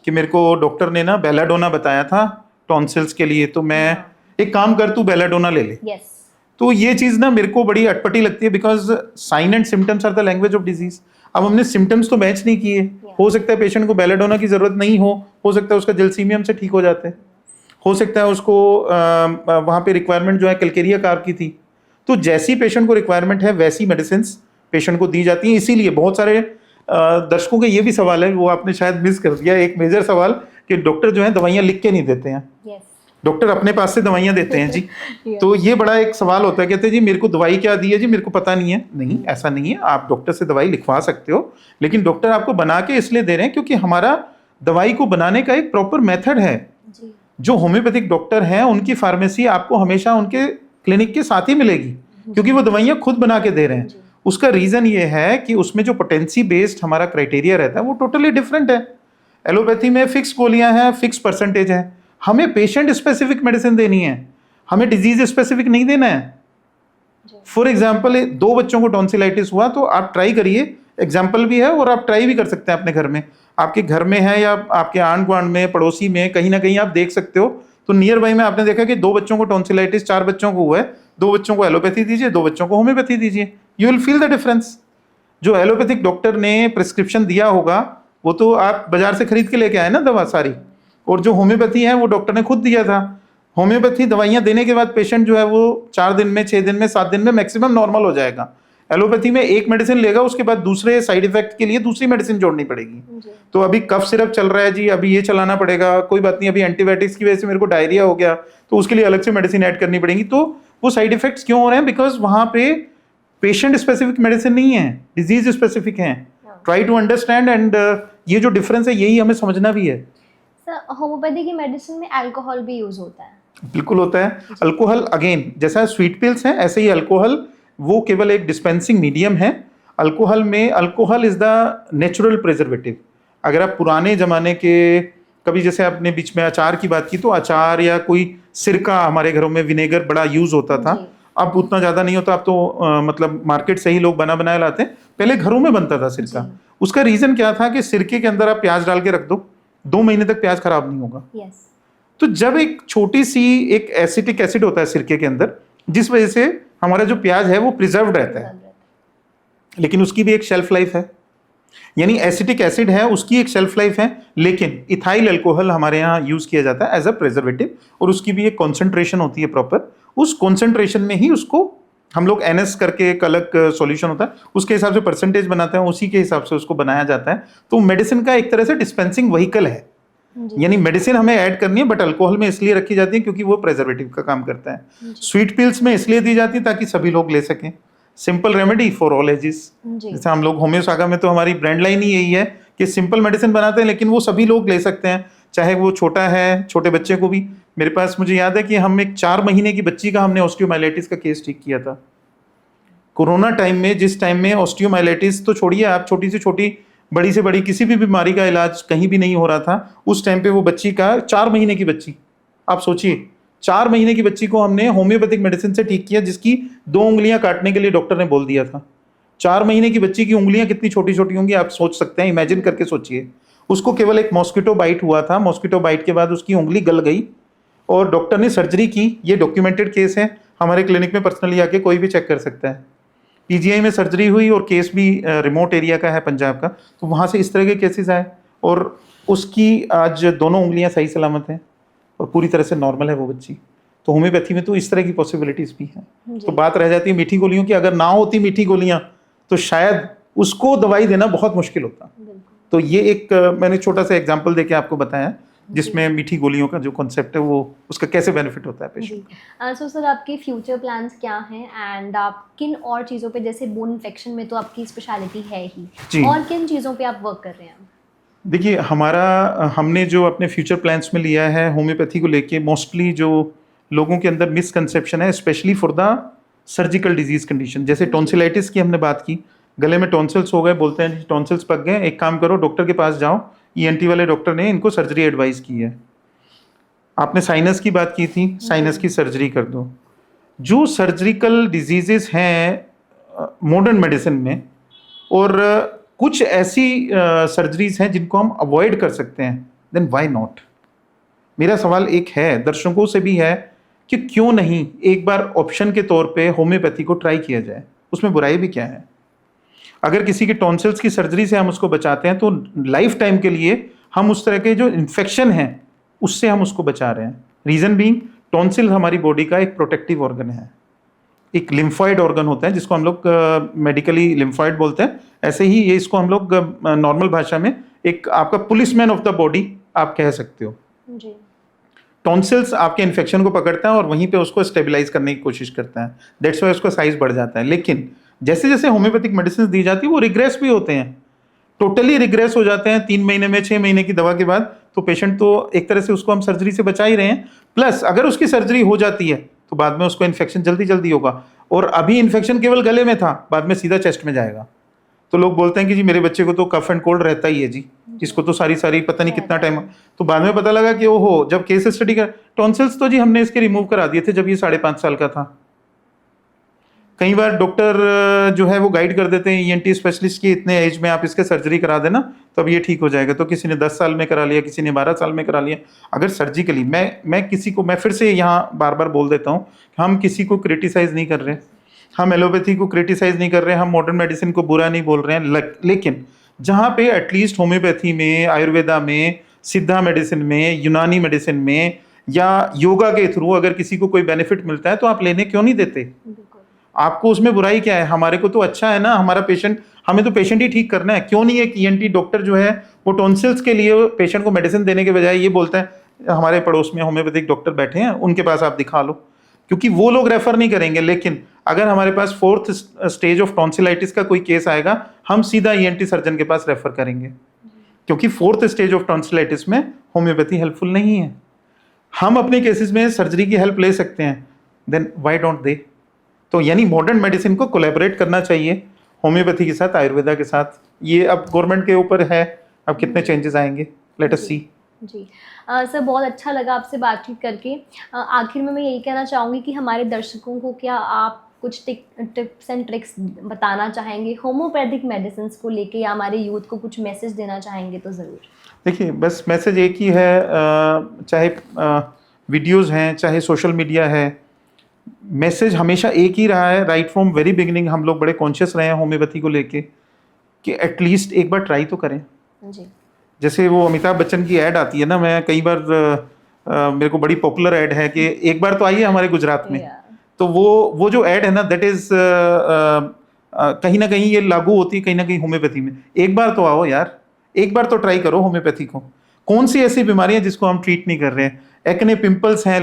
कि मेरे को डॉक्टर ने ना बेलाडोना बताया था टॉन्सिल्स के लिए, तो मैं एक काम कर, तू बेलाडोना ले ले। yes. तो ये चीज़ ना मेरे को बड़ी अटपटी लगती है, because sign and symptoms are the language of disease. अब हमने सिम्टम्स तो मैच नहीं किए। हो सकता है पेशेंट को बेलाडोना की जरूरत नहीं हो सकता है उसका जलसीमियम से ठीक हो जाते हैं, हो सकता है उसको वहाँ पे रिक्वायरमेंट जो है कैल्केरिया कार्ब की थी। तो जैसी पेशेंट को रिक्वायरमेंट है वैसी मेडिसिन पेशेंट को दी जाती हैं। इसीलिए बहुत सारे दर्शकों का ये भी सवाल है, वो आपने शायद मिस कर दिया, एक मेजर सवाल, कि डॉक्टर जो है दवाइयाँ लिख के नहीं देते हैं। yes. डॉक्टर अपने पास से दवाइयाँ देते हैं जी। yeah. तो ये बड़ा एक सवाल होता है, कहते हैं जी मेरे को दवाई क्या दी है जी, मेरे को पता नहीं है। नहीं, ऐसा नहीं है, आप डॉक्टर से दवाई लिखवा सकते हो, लेकिन डॉक्टर आपको बना के इसलिए दे रहे हैं क्योंकि हमारा दवाई को बनाने का एक प्रॉपर मेथड है जी। जो होम्योपैथिक डॉक्टर हैं उनकी फार्मेसी आपको हमेशा उनके क्लिनिक के साथ ही मिलेगी, क्योंकि वो दवाइयाँ खुद बना के दे रहे हैं। उसका रीजन ये है कि उसमें जो पोटेंसी बेस्ड हमारा क्राइटेरिया रहता है वो टोटली डिफरेंट है। एलोपैथी में फिक्स गोलियां हैं, फिक्स परसेंटेज है। हमें पेशेंट स्पेसिफिक मेडिसिन देनी है, हमें डिजीज स्पेसिफिक नहीं देना है। फॉर एग्जाम्पल 2 बच्चों को टॉन्सिलाइटिस हुआ तो आप ट्राई करिए, एग्जाम्पल भी है और आप ट्राई भी कर सकते हैं अपने घर में। आपके घर में है या आपके आंढ गुआंढ में, पड़ोसी में, कहीं ना कहीं आप देख सकते हो। तो नियर बाई में आपने देखा कि 2 बच्चों को टॉन्सिलाइटिस, 4 बच्चों को हुआ है, 2 बच्चों को एलोपैथी दीजिए, 2 बच्चों को होम्योपैथी दीजिए, you will feel the difference. जो एलोपैथिक डॉक्टर ने प्रिस्क्रिप्शन दिया होगा वो तो आप बाजार से खरीद के लेके आए ना दवा सारी, और जो होम्योपैथी है वो डॉक्टर ने खुद दिया था। होम्योपैथी दवाइयाँ देने के बाद पेशेंट जो है वो 4 दिन में, 6 दिन में, 7 दिन में मैक्सिमम नॉर्मल हो जाएगा। एलोपैथी में एक मेडिसिन लेगा, उसके बाद दूसरे साइड इफेक्ट के लिए दूसरी मेडिसिन जोड़नी पड़ेगी। तो अभी कफ सिरप चल रहा है जी, अभी ये चलाना पड़ेगा, कोई बात नहीं, अभी एंटीबायोटिक्स की वजह से मेरे को डायरिया हो गया तो उसके लिए अलग से मेडिसिन ऐड करनी पड़ेगी। तो वो साइड इफेक्ट्स क्यों हो रहे हैं? बिकॉज वहाँ पे पेशेंट स्पेसिफिक मेडिसिन नहीं है, डिजीज स्पेसिफिक है। ट्राई टू अंडरस्टैंड एंड ये जो डिफरेंस है यही हमें समझना भी है। सर, होम्योपैथी की मेडिसिन में अल्कोहल भी यूज होता है? बिल्कुल होता है। अल्कोहल अगेन जैसा स्वीट पिल्स है ऐसे ही अल्कोहल वो केवल एक डिस्पेंसिंग मीडियम है। अल्कोहल में, alcohol is the natural preservative. अगर आप पुराने जमाने के, कभी जैसे आपने बीच में अचार की बात की, तो अचार या कोई सिरका, हमारे घरों में विनेगर बड़ा यूज होता था, अब उतना ज्यादा नहीं होता। अब तो मतलब मार्केट से ही लोग बना बनाया लाते हैं, पहले घरों में बनता था सिरका। उसका रीजन क्या था कि सिरके के अंदर आप प्याज डाल के रख दो, 2 महीने तक प्याज खराब नहीं होगा। तो जब एक छोटी सी एक एसिटिक एसिड होता है सिरके के अंदर, जिस वजह से हमारा जो प्याज है वो प्रिजर्व्ड रहता है, लेकिन उसकी भी एक शेल्फ लाइफ है। यानी एसिटिक एसिड है, उसकी एक शेल्फ लाइफ है, लेकिन इथाइल अल्कोहल हमारे यहाँ यूज किया जाता है एज अ प्रिजर्वेटिव, और उसकी भी एक कॉन्सेंट्रेशन होती है प्रॉपर। उस कॉन्सेंट्रेशन में ही उसको हम लोग NS करके एक अलग सॉल्यूशन होता है, उसके हिसाब से परसेंटेज बनाते हैं, उसी के हिसाब से उसको बनाया जाता है। तो मेडिसिन का एक तरह से डिस्पेंसिंग व्हीकल है, यानी मेडिसिन हमें ऐड करनी है, बट अल्कोहल में इसलिए रखी जाती है क्योंकि वो प्रिजर्वेटिव का काम करता है। स्वीट पिल्स में इसलिए दी जाती है ताकि सभी लोग ले सकें, simple remedy for all ages. जैसे हम लोग होम्योसागा में तो हमारी ब्रांड लाइन ही यही है कि सिंपल मेडिसिन बनाते हैं, लेकिन वो सभी लोग ले सकते हैं, चाहे वो छोटा है, छोटे बच्चे को भी। मेरे पास, मुझे याद है कि हम एक 4 महीने की बच्ची का हमने ऑस्टियोमाइलाइटिस का केस ठीक किया था कोरोना टाइम में। जिस टाइम में ऑस्टियोमाइलाइटिस तो छोड़िए आप, छोटी से छोटी, बड़ी से बड़ी किसी भी बीमारी का इलाज कहीं भी नहीं हो रहा था, उस टाइम पे वो बच्ची का, 4 महीने की बच्ची, आप सोचिए 4 महीने की बच्ची को हमने होम्योपैथिक मेडिसिन से ठीक किया, जिसकी 2 उंगलियां काटने के लिए डॉक्टर ने बोल दिया था। 4 महीने की बच्ची की उंगलियां कितनी छोटी छोटी होंगी आप सोच सकते हैं, इमेजिन करके सोचिए। उसको केवल एक मॉस्किटो बाइट हुआ था, मॉस्किटो बाइट के बाद उसकी उंगली गल गई और डॉक्टर ने सर्जरी की। ये डॉक्यूमेंटेड केस है, हमारे क्लिनिक में पर्सनली आके कोई भी चेक कर सकता है। PGI में सर्जरी हुई और केस भी रिमोट एरिया का है, पंजाब का, तो वहाँ से इस तरह के केसेस आए और उसकी आज दोनों उंगलियां सही सलामत हैं और पूरी तरह से नॉर्मल है वो बच्ची। तो होम्योपैथी में तो इस तरह की पॉसिबिलिटीज भी हैं। तो बात रह जाती है मीठी गोलियों की, अगर ना होती मीठी गोलियां तो शायद उसको दवाई देना बहुत मुश्किल होता। तो ये एक मैंने छोटा सा एग्जाम्पल देके आपको बताया। जिसमें मीठी गोलियों का जो कॉन्सेप्ट है वो उसका कैसे बेनिफिट होता है पेशेंट को। सो सर आपके फ्यूचर प्लान्स क्या हैं एंड आप किन और चीज़ों पे, जैसे बोन इन्फेक्शन में तो आपकी स्पेशलिटी है ही, जी। और किन चीज़ों पे आप वर्क कर रहे हैं? देखिए हमने जो अपने फ्यूचर प्लान्स में लिया है होम्योपैथी को लेके, मोस्टली जो लोगों के अंदर मिसकंसेप्शन है specially for the surgical disease condition, जैसे टॉन्सिलाइटिस की हमने बात की, गले में टॉन्सिल्स हो गए, बोलते हैं टॉन्सिल्स पक गए, एक काम करो डॉक्टर के पास जाओ, ईएनटी वाले डॉक्टर ने इनको सर्जरी एडवाइस की है। आपने साइनस की बात की थी, साइनस की सर्जरी कर दो। जो सर्जिकल डिजीजेस हैं मॉडर्न मेडिसिन में, और कुछ ऐसी सर्जरीज हैं जिनको हम अवॉइड कर सकते हैं, देन व्हाई नॉट। मेरा सवाल एक है, दर्शकों से भी है, कि क्यों नहीं एक बार ऑप्शन के तौर पे होम्योपैथी को ट्राई किया जाए, उसमें बुराई भी क्या है। अगर किसी के टॉन्सिल्स की सर्जरी से हम उसको बचाते हैं तो लाइफ टाइम के लिए हम उस तरह के जो इन्फेक्शन है उससे हम उसको बचा रहे हैं। रीजन बीइंग, टॉन्सिल हमारी बॉडी का एक प्रोटेक्टिव ऑर्गन है, एक लिम्फॉइड ऑर्गन होता है जिसको हम लोग मेडिकली लिम्फॉइड बोलते हैं। ऐसे ही ये इसको हम लोग नॉर्मल भाषा में एक आपका पुलिसमैन ऑफ द बॉडी आप कह सकते हो। जी। टॉन्सिल्स आपके इन्फेक्शन को पकड़ता है और वहीं पे उसको स्टेबलाइज करने की कोशिश करता है, दैट्स वाई उसका साइज बढ़ जाता है। लेकिन जैसे जैसे होम्योपैथिक मेडिसिन दी जाती है वो रिग्रेस भी होते हैं, टोटली रिग्रेस हो जाते हैं 3 महीने में, 6 महीने की दवा के बाद। तो पेशेंट तो एक तरह से उसको हम सर्जरी से बचा ही रहे हैं, प्लस अगर उसकी सर्जरी हो जाती है तो बाद में उसको इन्फेक्शन जल्दी जल्दी होगा, और अभी इन्फेक्शन केवल गले में था, बाद में सीधा चेस्ट में जाएगा। तो लोग बोलते हैं कि जी मेरे बच्चे को तो कफ एंड कोल्ड रहता ही है जी, इसको तो सारी पता नहीं कितना टाइम, तो बाद में पता लगा कि ओहो, जब केस स्टडी कर, टॉन्सिल्स तो जी हमने इसके रिमूव करा दिए थे जब ये 5.5 साल का था। कई बार डॉक्टर जो है वो गाइड कर देते हैं ईएनटी स्पेशलिस्ट की, इतने एज में आप इसके सर्जरी करा देना तो अब ये ठीक हो जाएगा। तो किसी ने 10 साल में करा लिया, किसी ने 12 साल में करा लिया। अगर सर्जिकली, मैं किसी को, मैं फिर से यहाँ बार बार बोल देता हूँ, हम किसी को क्रिटिसाइज नहीं कर रहे, हम एलोपैथी को क्रिटिसाइज नहीं कर रहे, हम मॉडर्न मेडिसिन को बुरा नहीं बोल रहे हैं, लेकिन जहाँ पे एटलीस्ट होम्योपैथी में, आयुर्वेदा में, सिद्धा मेडिसिन में, यूनानी मेडिसिन में या योगा के थ्रू अगर किसी को कोई बेनिफिट मिलता है तो आप लेने क्यों नहीं देते? आपको उसमें बुराई क्या है? हमारे को तो अच्छा है ना, हमारा पेशेंट, हमें तो पेशेंट ही ठीक करना है। क्यों नहीं एक ईएनटी डॉक्टर जो है वो टॉन्सिल्स के लिए पेशेंट को मेडिसिन देने के बजाय ये बोलता है हमारे पड़ोस में होम्योपैथिक डॉक्टर बैठे हैं, उनके पास आप दिखा लो, क्योंकि वो लोग रेफर नहीं करेंगे। लेकिन अगर हमारे पास 4th स्टेज ऑफ टॉन्सिलाइटिस का कोई केस आएगा, हम सीधा ईएनटी सर्जन के पास रेफर करेंगे, क्योंकि 4th स्टेज ऑफ टॉन्सिलाइटिस में होम्योपैथी हेल्पफुल नहीं है। हम अपने केसेस में सर्जरी की हेल्प ले सकते हैं, देन व्हाई डोंट दे? तो यानी मॉडर्न मेडिसिन को कोलैबोरेट करना चाहिए होम्योपैथी के साथ, आयुर्वेदा के साथ। ये अब गवर्नमेंट के ऊपर है, अब कितने चेंजेस आएंगे, लेट अस सी। जी सर, बहुत अच्छा लगा आपसे बातचीत करके। आखिर में मैं यही कहना चाहूँगी कि हमारे दर्शकों को क्या आप कुछ टिप्स एंड ट्रिक्स बताना चाहेंगे होम्योपैथिक मेडिसिन को लेके, या हमारे यूथ को कुछ मैसेज देना चाहेंगे तो ज़रूर। देखिए, बस मैसेज एक ही है, चाहे वीडियोज़ हैं, चाहे सोशल मीडिया है, मैसेज हमेशा एक ही रहा है। राइट फ्रॉम वेरी बिगिनिंग हम लोग बड़े कॉन्शियस रहे हैं होम्योपैथी को लेके, कि एटलीस्ट एक बार ट्राई तो करें। जी। जैसे वो अमिताभ बच्चन की ऐड आती है ना, मैं कई बार मेरे को बड़ी पॉपुलर ऐड है कि एक बार तो आइए हमारे गुजरात में। तो वो जो ऐड है ना, दैट इज कहीं ना कहीं ये लागू होती है कहीं ना कहीं होम्योपैथी में। एक बार तो आओ यार, एक बार तो ट्राई करो होम्योपैथी को। कौन सी ऐसी बीमारी है जिसको हम ट्रीट नहीं कर रहे हैं? एक्ने पिंपल्स हैं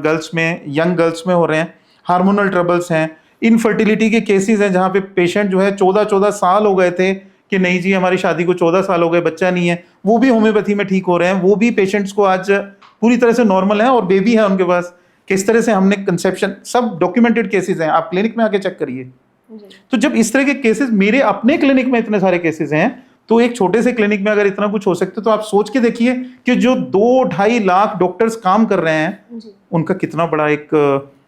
गर्ल्स में, यंग गर्ल्स में हो रहे हैं, हार्मोनल ट्रबल्स हैं, इनफर्टिलिटी के केसेस हैं जहाँ पे पेशेंट जो है 14 साल हो गए थे कि नहीं जी हमारी शादी को 14 साल हो गए, बच्चा नहीं है, वो भी होम्योपैथी में ठीक हो रहे हैं। वो भी पेशेंट्स को आज पूरी तरह से नॉर्मल है और बेबी है उनके पास। किस तरह से हमने कंसेप्शन, सब डॉक्यूमेंटेड केसेस हैं, आप क्लिनिक में आके चेक करिए। तो जब इस तरह के केसेस, मेरे अपने क्लिनिक में इतने सारे केसेस हैं, तो एक छोटे से क्लिनिक में अगर इतना कुछ हो सकता है तो आप सोच के देखिए कि जो 2-2.5 लाख डॉक्टर्स काम कर रहे हैं उनका कितना बड़ा एक,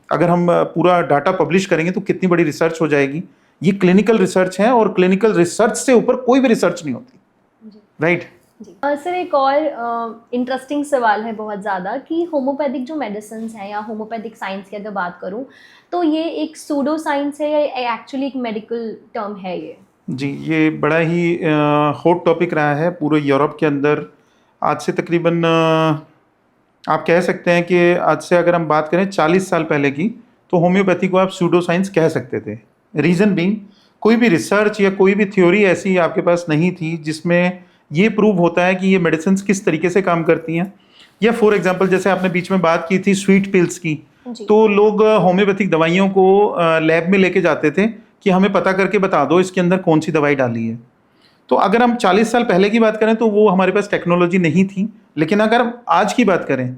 अगर हम पूरा डाटा पब्लिश करेंगे तो कितनी बड़ी रिसर्च हो जाएगी। ये क्लिनिकल रिसर्च है और क्लिनिकल रिसर्च से ऊपर कोई भी रिसर्च नहीं होती, राइट? सर, एक और इंटरेस्टिंग सवाल है बहुत ज़्यादा कि होम्योपैथिक जो मेडिसिन हैं या होम्योपैथिक साइंस की अगर बात करूं तो ये एक सूडो साइंस है या एक्चुअली एक मेडिकल टर्म है? ये जी, ये बड़ा ही हॉट टॉपिक रहा है पूरे यूरोप के अंदर। आज से तकरीबन आप कह सकते हैं कि आज से अगर हम बात करें 40 साल पहले की, तो होम्योपैथी को आप सूडो साइंस कह सकते थे। रीज़न बीइंग, कोई भी रिसर्च या कोई भी थ्योरी ऐसी आपके पास नहीं थी जिसमें ये प्रूव होता है कि ये मेडिसिन किस तरीके से काम करती हैं। या फॉर एग्जांपल जैसे आपने बीच में बात की थी स्वीट पिल्स की, जी। तो लोग होम्योपैथिक दवाइयों को लैब में लेके जाते थे कि हमें पता करके बता दो इसके अंदर कौन सी दवाई डाली है। तो अगर हम 40 साल पहले की बात करें तो वो हमारे पास टेक्नोलॉजी नहीं थी, लेकिन अगर हम आज की बात करें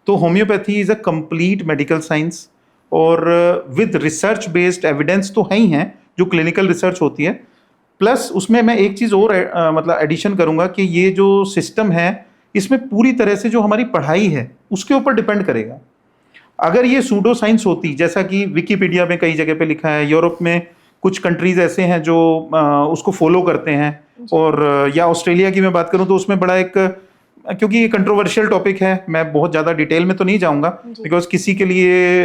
तो homeopathy is a complete medical science, और विद रिसर्च बेस्ड एविडेंस तो है ही हैं जो क्लिनिकल रिसर्च होती है, प्लस उसमें मैं एक चीज़ और मतलब एडिशन करूँगा कि ये जो सिस्टम है इसमें पूरी तरह से जो हमारी पढ़ाई है उसके ऊपर डिपेंड करेगा। अगर ये सूडो साइंस होती, जैसा कि विकिपीडिया में कई जगह पे लिखा है, यूरोप में कुछ कंट्रीज ऐसे हैं जो उसको फॉलो करते हैं, और या ऑस्ट्रेलिया की मैं बात करूं तो उसमें बड़ा एक, क्योंकि ये कंट्रोवर्शियल टॉपिक है, मैं बहुत ज़्यादा डिटेल में तो नहीं जाऊंगा, बिकॉज किसी के लिए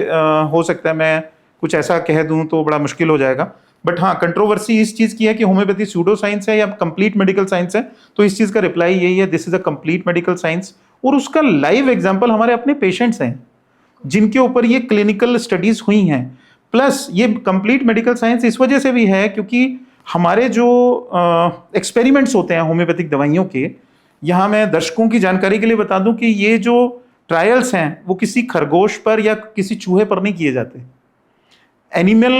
हो सकता है मैं कुछ ऐसा कह दूं तो बड़ा मुश्किल हो जाएगा। बट हाँ, कंट्रोवर्सी इस चीज़ की है कि होम्योपैथी सूडो साइंस है या कंप्लीट मेडिकल साइंस है, तो इस चीज़ का रिप्लाई यही है, this is a complete medical science. और उसका लाइव एग्जाम्पल हमारे अपने पेशेंट्स हैं जिनके ऊपर ये क्लिनिकल स्टडीज हुई हैं। प्लस ये कंप्लीट मेडिकल साइंस इस वजह से भी है क्योंकि हमारे जो एक्सपेरिमेंट्स होते हैं होम्योपैथिक दवाइयों के, यहाँ मैं दर्शकों की जानकारी के लिए बता दूं कि ये जो ट्रायल्स हैं वो किसी खरगोश पर या किसी चूहे पर नहीं किए जाते। एनिमल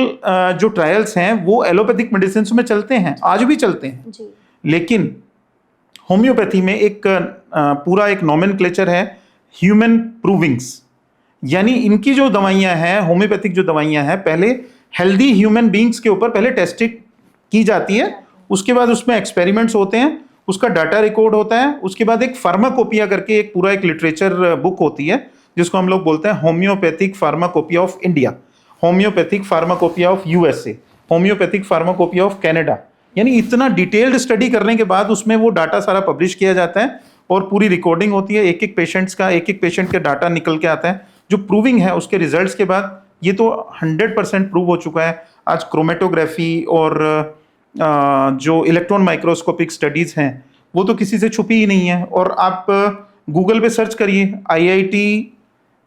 जो ट्रायल्स हैं वो एलोपैथिक मेडिसिन में चलते हैं, आज भी चलते हैं जी। लेकिन होम्योपैथी में एक पूरा एक नोमेनक्लेचर है, ह्यूमन प्रूविंग्स, यानी इनकी जो दवाइयां हैं, होम्योपैथिक जो दवाइयां हैं, पहले हेल्दी ह्यूमन बींग्स के ऊपर पहले टेस्टिंग की जाती है, उसके बाद उसमें एक्सपेरिमेंट्स होते हैं, उसका डाटा रिकॉर्ड होता है, उसके बाद एक फार्माकोपिया करके एक पूरा एक लिटरेचर बुक होती है जिसको हम लोग बोलते हैं homeopathic pharmacopoeia of India, homeopathic pharmacopoeia of USA, homeopathic pharmacopoeia of Canada. यानी इतना डिटेल्ड स्टडी करने के बाद उसमें वो डाटा सारा पब्लिश किया जाता है और पूरी रिकॉर्डिंग होती है, एक एक पेशेंट का डाटा निकल के आता है जो प्रूविंग है। उसके रिजल्ट्स के बाद ये तो 100% प्रूव हो चुका है। आज क्रोमेटोग्राफी और जो इलेक्ट्रॉन माइक्रोस्कोपिक स्टडीज हैं वो तो किसी से छुपी ही नहीं है, और आप गूगल पे सर्च करिए आईआईटी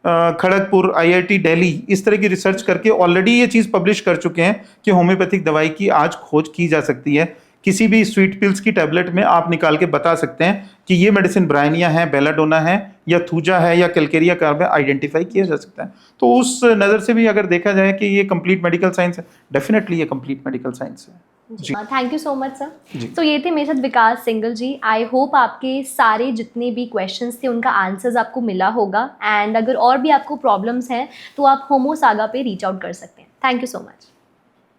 खड़गपुर, आईआईटी दिल्ली, इस तरह की रिसर्च करके ऑलरेडी ये चीज़ पब्लिश कर चुके हैं कि होम्योपैथिक दवाई की आज खोज की जा सकती है। किसी भी स्वीट पिल्स की टैबलेट में आप निकाल के बता सकते हैं कि ये मेडिसिन ब्रायनिया है, बेलाडोना है या थूजा है या कैलकेरिया कार्ब है, आइडेंटिफाई किया जा सकता है। तो उस नज़र से भी अगर देखा जाए कि ये कंप्लीट मेडिकल साइंस है, डेफिनेटली ये कंप्लीट मेडिकल साइंस है। जी, thank you so much sir. तो ये थे मेरे साथ विकास सिंगल जी। आई होप आपके सारे जितने भी क्वेश्चंस थे उनका आंसर्स आपको मिला होगा, एंड अगर और भी आपको प्रॉब्लम्स हैं तो आप होमो सागा पे रीच आउट कर सकते हैं। Thank you so much.